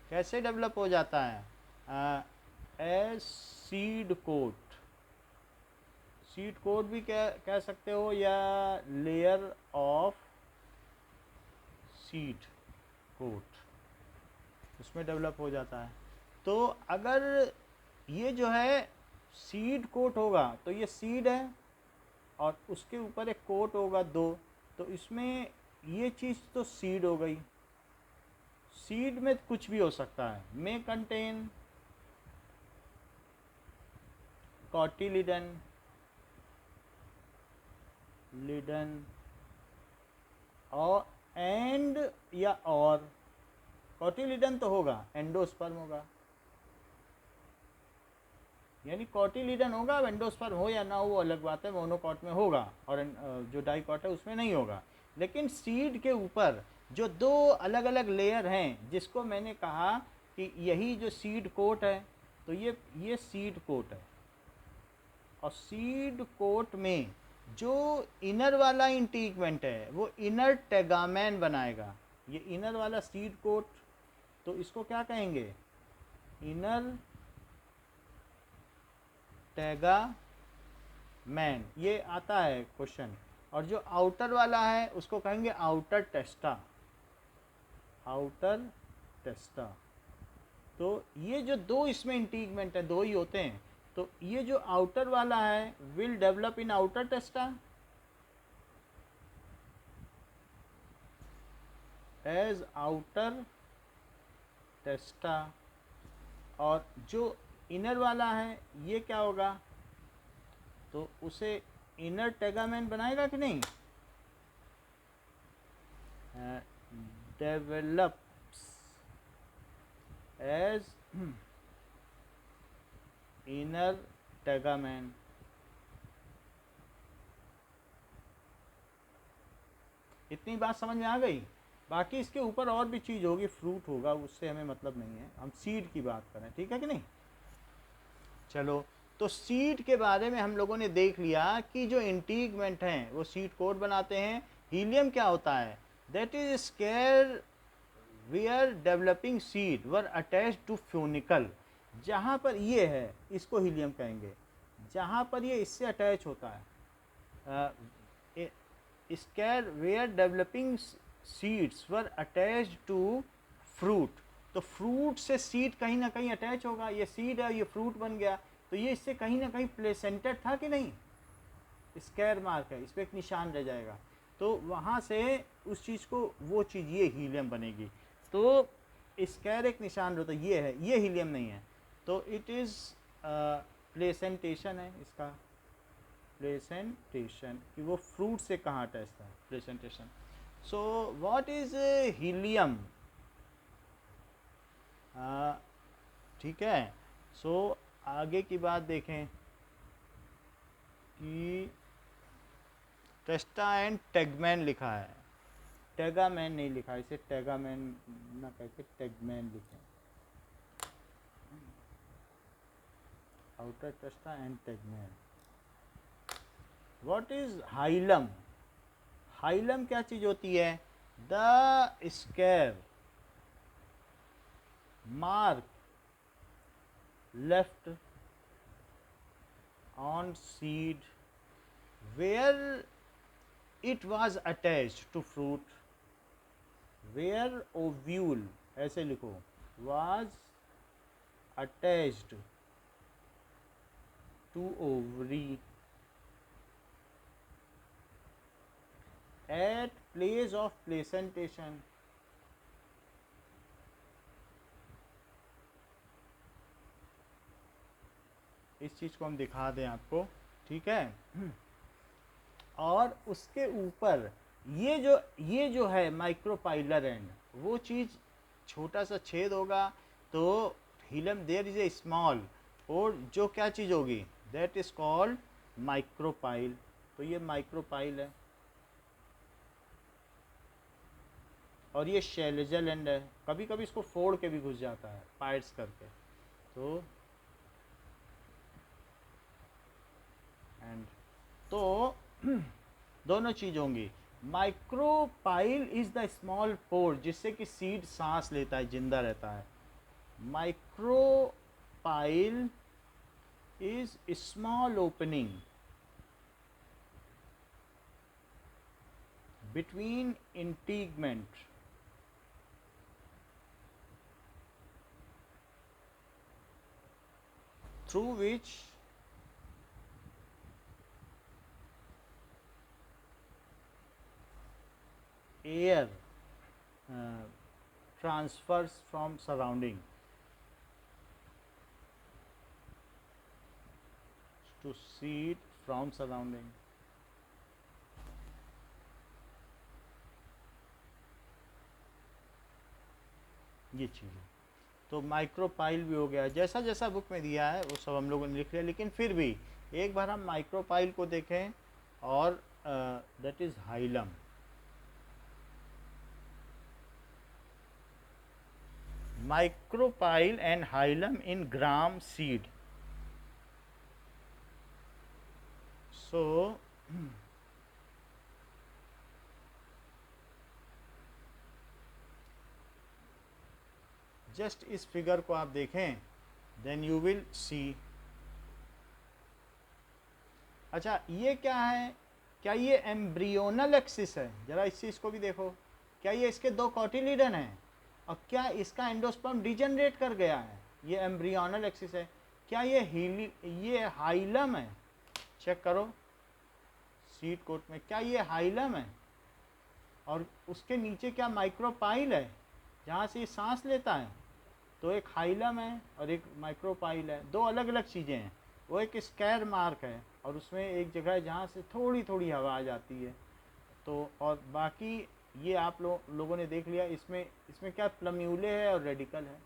कैसे डेवलप हो जाता है? As seed coat, seed coat भी कह सकते हो, या लेयर ऑफ सीड कोट। उसमें डेवलप हो जाता है। तो अगर ये जो है सीड कोट होगा तो ये सीड है और उसके ऊपर एक कोट होगा दो, तो इसमें ये चीज़ तो सीड हो गई। सीड में कुछ भी हो सकता है, मे कंटेन कॉटिलिडन, लिडन और एंड या और, कॉटिलिडन तो होगा, एंडोस्पर्म होगा, यानी कॉटिलिडन होगा, एंडोस्पर्म हो या ना हो वो अलग बात है, मोनोकॉट में होगा और जो डाइकॉट है उसमें नहीं होगा। लेकिन सीड के ऊपर जो दो अलग अलग लेयर हैं, जिसको मैंने कहा कि यही जो सीड कोट है, तो ये सीड कोट है, और सीड कोट में जो इनर वाला इंटीगमेंट है वो इनर टेगामेन बनाएगा। ये इनर वाला सीड कोट, तो इसको क्या कहेंगे, इनर टेगामेन, ये आता है क्वेश्चन। और जो आउटर वाला है उसको कहेंगे आउटर टेस्टा, आउटर टेस्टा। तो ये जो दो इसमें इंटीगमेंट है, दो ही होते हैं, तो ये जो आउटर वाला है will develop in outer testa as outer testa, और जो इनर वाला है ये क्या होगा, तो उसे इनर टेगामेन बनाएगा कि नहीं, डेवलप्स एज इनर टेगामेन। इतनी बात समझ में आ गई। बाकी इसके ऊपर और भी चीज़ होगी, फ्रूट होगा, उससे हमें मतलब नहीं है, हम सीड की बात करें, ठीक है कि नहीं। चलो, तो सीड के बारे में हम लोगों ने देख लिया कि जो इंटीगमेंट हैं वो सीड कोड बनाते हैं। हीलियम क्या होता है, that is scar where developing seed were attach to funicle. जहाँ पर ये है इसको हीलियम कहेंगे, जहाँ पर ये इससे अटैच होता है, scar where developing seeds were attach to fruit. तो फ्रूट से सीड कहीं ना कहीं अटैच होगा, ये सीड है, ये फ्रूट बन गया, तो ये इससे कहीं ना कहीं प्लेसेंटेड था कि नहीं, स्केयर मार्क है, इस पर एक निशान रह जाएगा, तो वहाँ से उस चीज़ को, वो चीज़ ये हीलियम बनेगी। तो स्केयर एक निशान रहता है, ये है, ये हीलियम नहीं है, तो इट इज़ प्लेसेंटेशन है इसका, प्लेसेंटेशन, कि वो फ्रूट से कहाँ अटैच था, placentation. So what is helium, ठीक है। सो आगे की बात देखें कि टेस्टा एंड टेगमैन लिखा है, टेगामैन नहीं लिखा, इसे टेगामैन ना कहकर टेगमैन लिखें, outer testa and tegmen. What is hilum, hilum क्या चीज़ होती है, the scar mark left on seed where it was attached to fruit, where ovule, ऐसे लिखो, was attached to ovary at place of placentation। इस चीज़ को हम दिखा दें आपको, ठीक है। और उसके ऊपर ये जो है माइक्रोपाइलर एंड, वो चीज़ छोटा सा छेद होगा, तो hilum there is a small, और जो क्या चीज़ होगी, दैट इज कॉल्ड माइक्रोपाइल। तो ये माइक्रोपाइल है, और ये शैलेजल एंड है, कभी कभी इसको फोड़ के भी घुस जाता है पाइट्स करके, तो एंड, तो दोनों चीज होंगी। Micropyle is the small pore, जिससे कि सीड सांस लेता है, जिंदा रहता है। Micropyle is small opening between integument through which air transfers from surrounding to seed from surrounding. ये चीज़ है। तो माइक्रोपाइल भी हो गया, जैसा जैसा बुक में दिया है वो सब हम लोगों ने लिख लिया, लेकिन फिर भी एक बार हम माइक्रोपाइल को देखें, और that is hilum. Micropyle and hilum in gram seed. So just इस फिगर को आप देखें, देन यू विल सी। अच्छा ये क्या है, क्या ये एम्ब्रियोनल एक्सिस है? जरा इस चीज़ को भी देखो, क्या ये इसके दो कॉटिलिडन हैं, और क्या इसका एंडोस्पर्म डिजनरेट कर गया है? ये एम्ब्रियोनल एक्सिस है। क्या ये हाइलम है? चेक करो सीड कोट में, क्या ये हाइलम है? और उसके नीचे क्या माइक्रोपाइल है जहाँ से ये सांस लेता है? तो एक हाइलम है और एक माइक्रोपाइल है, दो अलग अलग चीज़ें हैं। वो एक स्क्वायर मार्क है और उसमें एक जगह है जहाँ से थोड़ी थोड़ी हवा आ जाती है। तो और बाकी ये आप लोगों ने देख लिया, इसमें क्या प्लम्यूले है और रेडिकल है।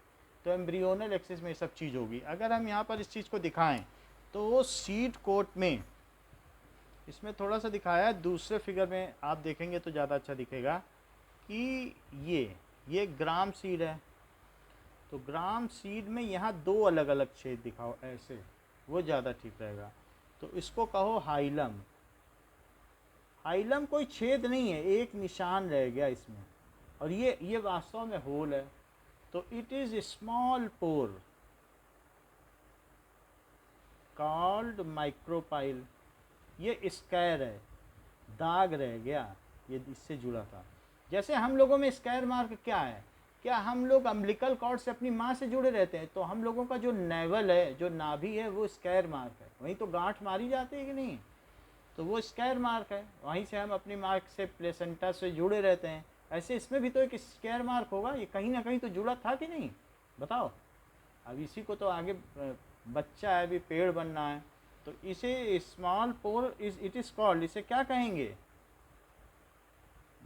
तो एम्ब्रियोनल एक्सिस में ये सब चीज़ होगी। अगर हम यहाँ पर इस चीज़ को दिखाएं तो सीड कोट में इसमें थोड़ा सा दिखाया है, दूसरे फिगर में आप देखेंगे तो ज़्यादा अच्छा दिखेगा कि ये ग्राम सीड है। तो ग्राम सीड में यहाँ दो अलग अलग छेद दिखाओ ऐसे, वो ज़्यादा ठीक रहेगा। तो इसको कहो हाइलम। हाइलम कोई छेद नहीं है, एक निशान रह गया इसमें, और ये वास्तव में होल है। तो it is small pore called micropyle. ये स्क्वायर है, दाग रह गया, ये इससे जुड़ा था। जैसे हम लोगों में स्क्वायर मार्क क्या है, क्या हम लोग अम्बिलिकल कॉर्ड से अपनी माँ से जुड़े रहते हैं? तो हम लोगों का जो नेवल है, जो नाभि है, वो स्क्वायर मार्क है। वहीं तो गांठ मारी जाती है कि नहीं? तो वो स्क्वायर मार्क है, वहीं से हम अपनी मार्क से प्लेसेंटा से जुड़े रहते हैं। ऐसे इसमें भी तो एक स्क्वायर मार्क होगा, ये कहीं ना कहीं तो जुड़ा था कि नहीं? बताओ। अब इसी को तो आगे बच्चा है, अभी पेड़ बनना है, तो इसे small pore it is called, इसे क्या कहेंगे?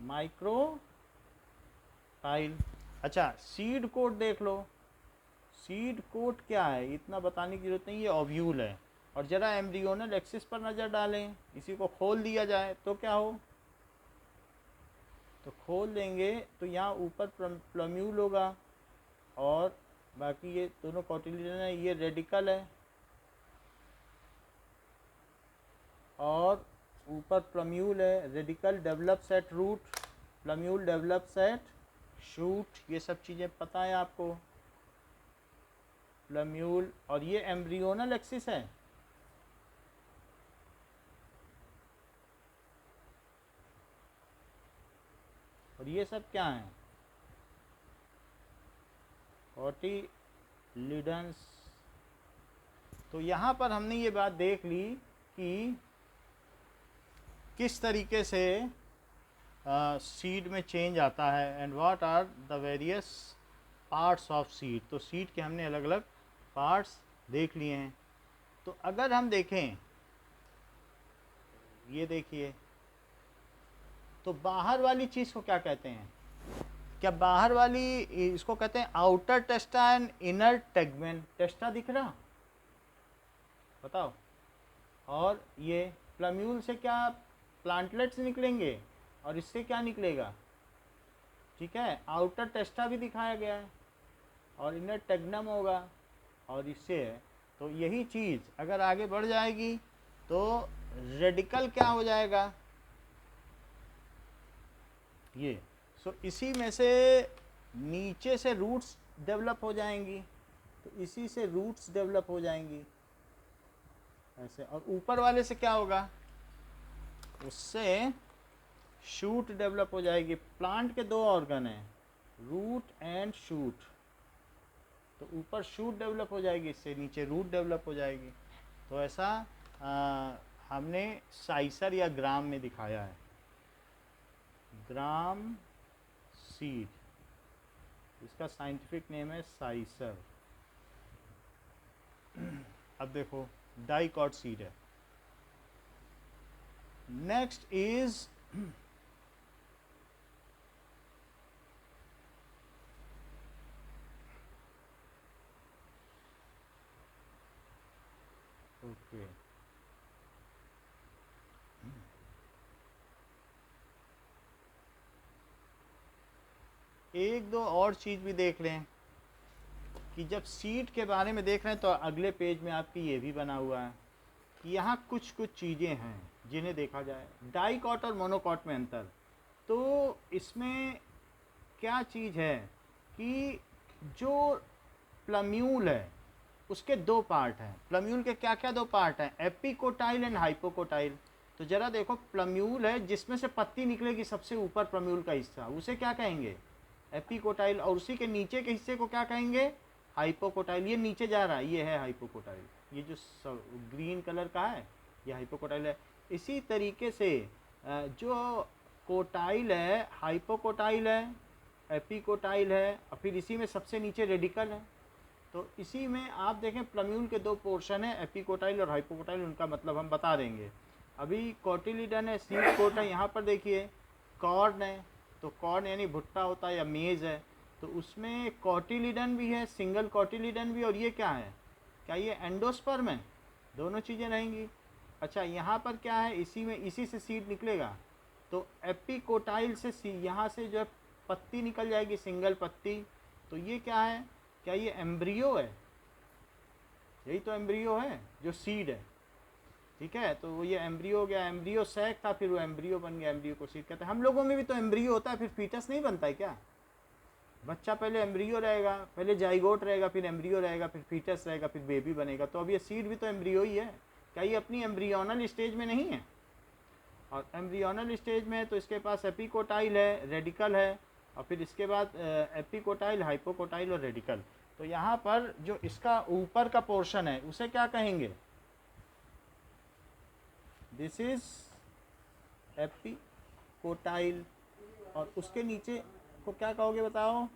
माइक्रोपाइल। अच्छा सीड कोट देख लो, सीड कोट क्या है इतना बताने की जरूरत नहीं, ये ओव्यूल है। और जरा एम्ब्रियोनल एक्सिस पर नज़र डालें, इसी को खोल दिया जाए तो क्या हो? तो खोल देंगे तो यहाँ ऊपर प्लम्यूल होगा, और बाकी ये दोनों कॉटिलिडन है, ये रेडिकल है, और ऊपर प्लम्यूल है। Radicle develops at root, plumule develops at shoot. ये सब चीज़ें पता है आपको, प्लम्यूल। और ये एम्ब्रियोनल एक्सिस है, और ये सब क्या है? कॉटिलिडन्स। तो यहाँ पर हमने ये बात देख ली कि किस तरीके से सीड में चेंज आता है, and what are the various parts of seed. तो सीड के हमने अलग अलग पार्ट्स देख लिए हैं। तो अगर हम देखें, ये देखिए, तो बाहर वाली चीज़ को क्या कहते हैं? क्या बाहर वाली, इसको कहते हैं outer testa and inner tegmen. Testa दिख रहा? बताओ। और ये प्लम्यूल से क्या प्लांटलेट्स निकलेंगे, और इससे क्या निकलेगा? ठीक है, आउटर टेस्टा भी दिखाया गया है, और इनर टेग्नम होगा, और इससे है। तो यही चीज़ अगर आगे बढ़ जाएगी तो रेडिकल क्या हो जाएगा? ये। सो इसी में से नीचे से रूट्स डेवलप हो जाएंगी, तो इसी से रूट्स डेवलप हो जाएंगी ऐसे। और ऊपर वाले से क्या होगा? उससे शूट डेवलप हो जाएगी। प्लांट के दो ऑर्गन हैं, रूट एंड शूट। तो ऊपर शूट डेवलप हो जाएगी, इससे नीचे रूट डेवलप हो जाएगी। तो ऐसा हमने साइसर या ग्राम में दिखाया है, ग्राम सीड, इसका साइंटिफिक नेम है साइसर। अब देखो डाइकॉट सीड है। नेक्स्ट इज ओके एक दो और चीज़ भी देख लें कि जब सीड के बारे में देख रहे हैं तो अगले पेज में आपकी ये भी बना हुआ है कि यहाँ कुछ कुछ चीज़ें हैं जिन्हें देखा जाए। डाइकॉट और मोनोकॉट में अंतर, तो इसमें क्या चीज़ है कि जो प्लम्यूल है उसके दो पार्ट हैं। प्लम्यूल के क्या क्या दो पार्ट हैं? Epicotyl and hypocotyl. तो ज़रा देखो, प्लम्यूल है जिसमें से पत्ती निकलेगी सबसे ऊपर प्लम्यूल का हिस्सा, उसे क्या कहेंगे? एपिकोटाइल। और उसी के नीचे के हिस्से को क्या कहेंगे? हाइपोकोटाइल। ये नीचे जा रहा है, ये है हाइपोकोटाइल। ये जो ग्रीन कलर का है ये हाइपोकोटाइल है। इसी तरीके से जो कोटाइल है हाइपोकोटाइल है, एपिकोटाइल है, और फिर इसी में सबसे नीचे रेडिकल है। तो इसी में आप देखें प्लम्यूल के दो पोर्शन है, एपिकोटाइल और हाइपोकोटाइल, उनका मतलब हम बता देंगे। अभी कॉटिलिडन है, सीड कोट है, यहाँ पर देखिए कॉर्न है। तो कॉर्न यानी भुट्टा होता है या मेज़ है, तो उसमें कॉटिलिडन भी है, सिंगल कॉटिलिडन भी। और ये क्या है? क्या ये एंडोस्पर्म है? दोनों चीज़ें रहेंगी। अच्छा, यहाँ पर क्या है? इसी में इसी से सीड निकलेगा। तो एपिकोटाइल से यहाँ से जो है पत्ती निकल जाएगी, सिंगल पत्ती। तो ये क्या है? क्या ये एम्ब्रियो है? यही तो एम्ब्रियो है जो सीड है, ठीक है। तो वो ये एम्ब्रियो हो गया, एम्ब्रियो सैक था, फिर वो एम्ब्रियो बन गया, एम्ब्रियो को सीड कहते हैं। हम लोगों में भी तो एम्ब्रियो होता है, फिर फीटस नहीं बनता है क्या? बच्चा पहले एम्ब्रियो रहेगा, पहले जाइगोट रहेगा, फिर एम्ब्रियो रहेगा, फिर फीटस रहेगा, फिर बेबी बनेगा। तो अब ये सीड भी तो एम्ब्रियो ही है। क्या ये अपनी एम्ब्रियोनल स्टेज में नहीं है? और एम्ब्रियोनल स्टेज में है तो इसके पास एपिकोटाइल है, रेडिकल है, और फिर इसके बाद एपिकोटाइल, हाइपोकोटाइल और रेडिकल। तो यहाँ पर जो इसका ऊपर का पोर्शन है उसे क्या कहेंगे? This is epicotyl. और उसके नीचे को क्या कहोगे बताओ?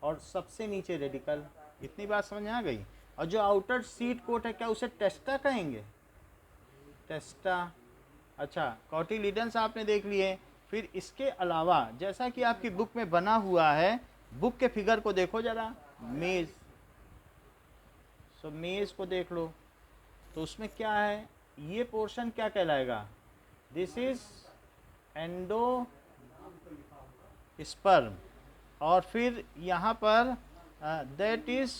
और सबसे नीचे रेडिकल। इतनी बात समझ में आ गई। और जो आउटर सीड कोट है क्या उसे टेस्टा कहेंगे? टेस्टा। अच्छा, कॉटिलिडन्स आपने देख लिए। फिर इसके अलावा जैसा कि आपकी बुक में बना हुआ है, बुक के फिगर को देखो ज़रा, मेज़। सो मेज़ को देख लो, तो उसमें क्या है? ये पोर्शन क्या कहलाएगा? This is endo sperm. और फिर यहाँ पर दैट इज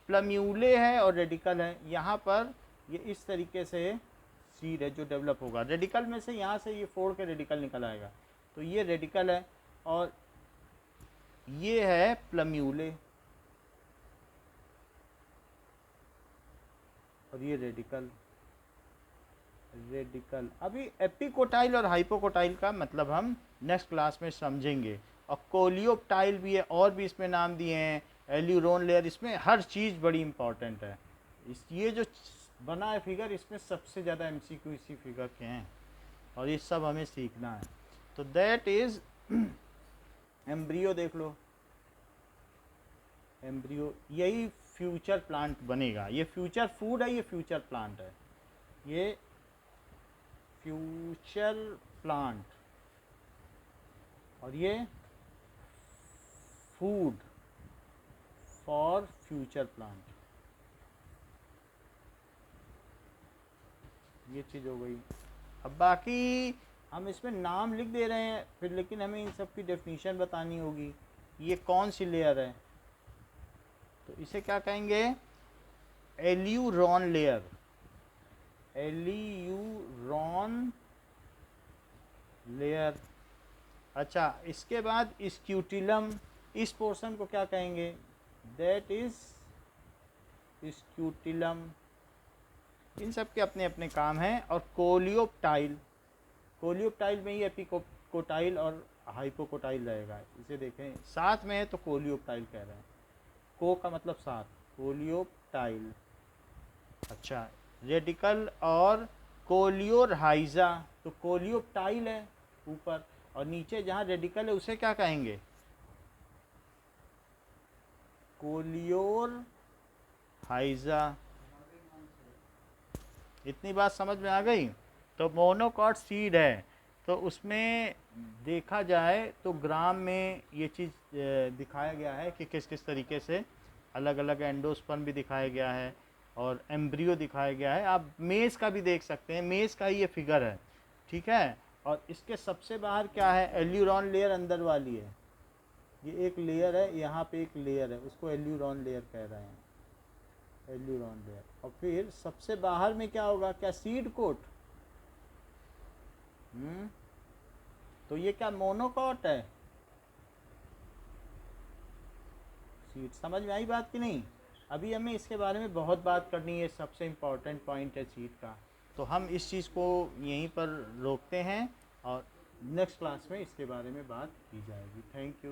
प्लम्यूले है और रेडिकल है। यहाँ पर ये इस तरीके से सीड है जो डेवलप होगा। रेडिकल में से यहाँ से ये फोड़ के रेडिकल निकल आएगा। तो ये रेडिकल है और ये है प्लम्यूले और ये रेडिकल। अभी एपिकोटाइल और हाइपोकोटाइल का मतलब हम नेक्स्ट क्लास में समझेंगे। और कोलियोप्टाइल भी है, और भी इसमें नाम दिए हैं, एल्यूरोन लेयर। इसमें हर चीज़ बड़ी इंपॉर्टेंट है। ये जो बना है फिगर, इसमें सबसे ज़्यादा एमसीक्यू इसी फिगर के हैं और ये सब हमें सीखना है। तो दैट इज एम्ब्रियो। देख लो एम्ब्रियो, यही फ्यूचर प्लांट बनेगा। ये फ्यूचर फूड है, ये फ्यूचर प्लांट है, ये फ्यूचर प्लांट और ये फूड फॉर फ्यूचर प्लांट। ये चीज़ हो गई। अब बाकी हम इसमें नाम लिख दे रहे हैं फिर, लेकिन हमें इन सब की डेफिनेशन बतानी होगी। ये कौन सी लेयर है? तो इसे क्या कहेंगे? Aleurone layer. Aleurone layer. अच्छा, इसके बाद स्क्यूटिलम। इस पोर्शन को क्या कहेंगे? That is स्क्यूटिलम। इन सब के अपने अपने काम हैं। और कोलियोप्टाइल, कोलियोप्टाइल में ही एपिकोटाइल और हाइपोकोटाइल रहेगा। इसे देखें साथ में है तो कोलियोप्टाइल कह रहे हैं, को का मतलब साथ, कोलियोप्टाइल। अच्छा, रेडिकल और कोलियोरहाइजा, तो कोलियोप्टाइल है ऊपर, और नीचे जहाँ रेडिकल है उसे क्या कहेंगे, कोलियोरहाइजा। इतनी बात समझ में आ गई। तो मोनोकॉट सीड है, तो उसमें देखा जाए तो ग्राम में ये चीज़ दिखाया गया है कि किस किस तरीके से अलग अलग एंडोस्पर्म भी दिखाया गया है और एम्ब्रियो दिखाया गया है। आप मेज़ का भी देख सकते हैं, मेज़ का ही ये फिगर है, ठीक है। और इसके सबसे बाहर क्या है, एल्यूरॉन लेयर अंदर वाली है, ये एक लेयर है, यहाँ पे एक लेयर है, उसको एल्यूरॉन लेयर कह रहे हैं, एल्यूरॉन लेयर। और फिर सबसे बाहर में क्या होगा, क्या सीड कोट, तो ये क्या मोनोकॉट है, सीड। समझ में आई बात कि नहीं। अभी हमें इसके बारे में बहुत बात करनी है, सबसे इम्पॉर्टेंट पॉइंट है सीड का। तो हम इस चीज़ को यहीं पर रोकते हैं और नेक्स्ट क्लास में इसके बारे में बात की जाएगी। Thank you.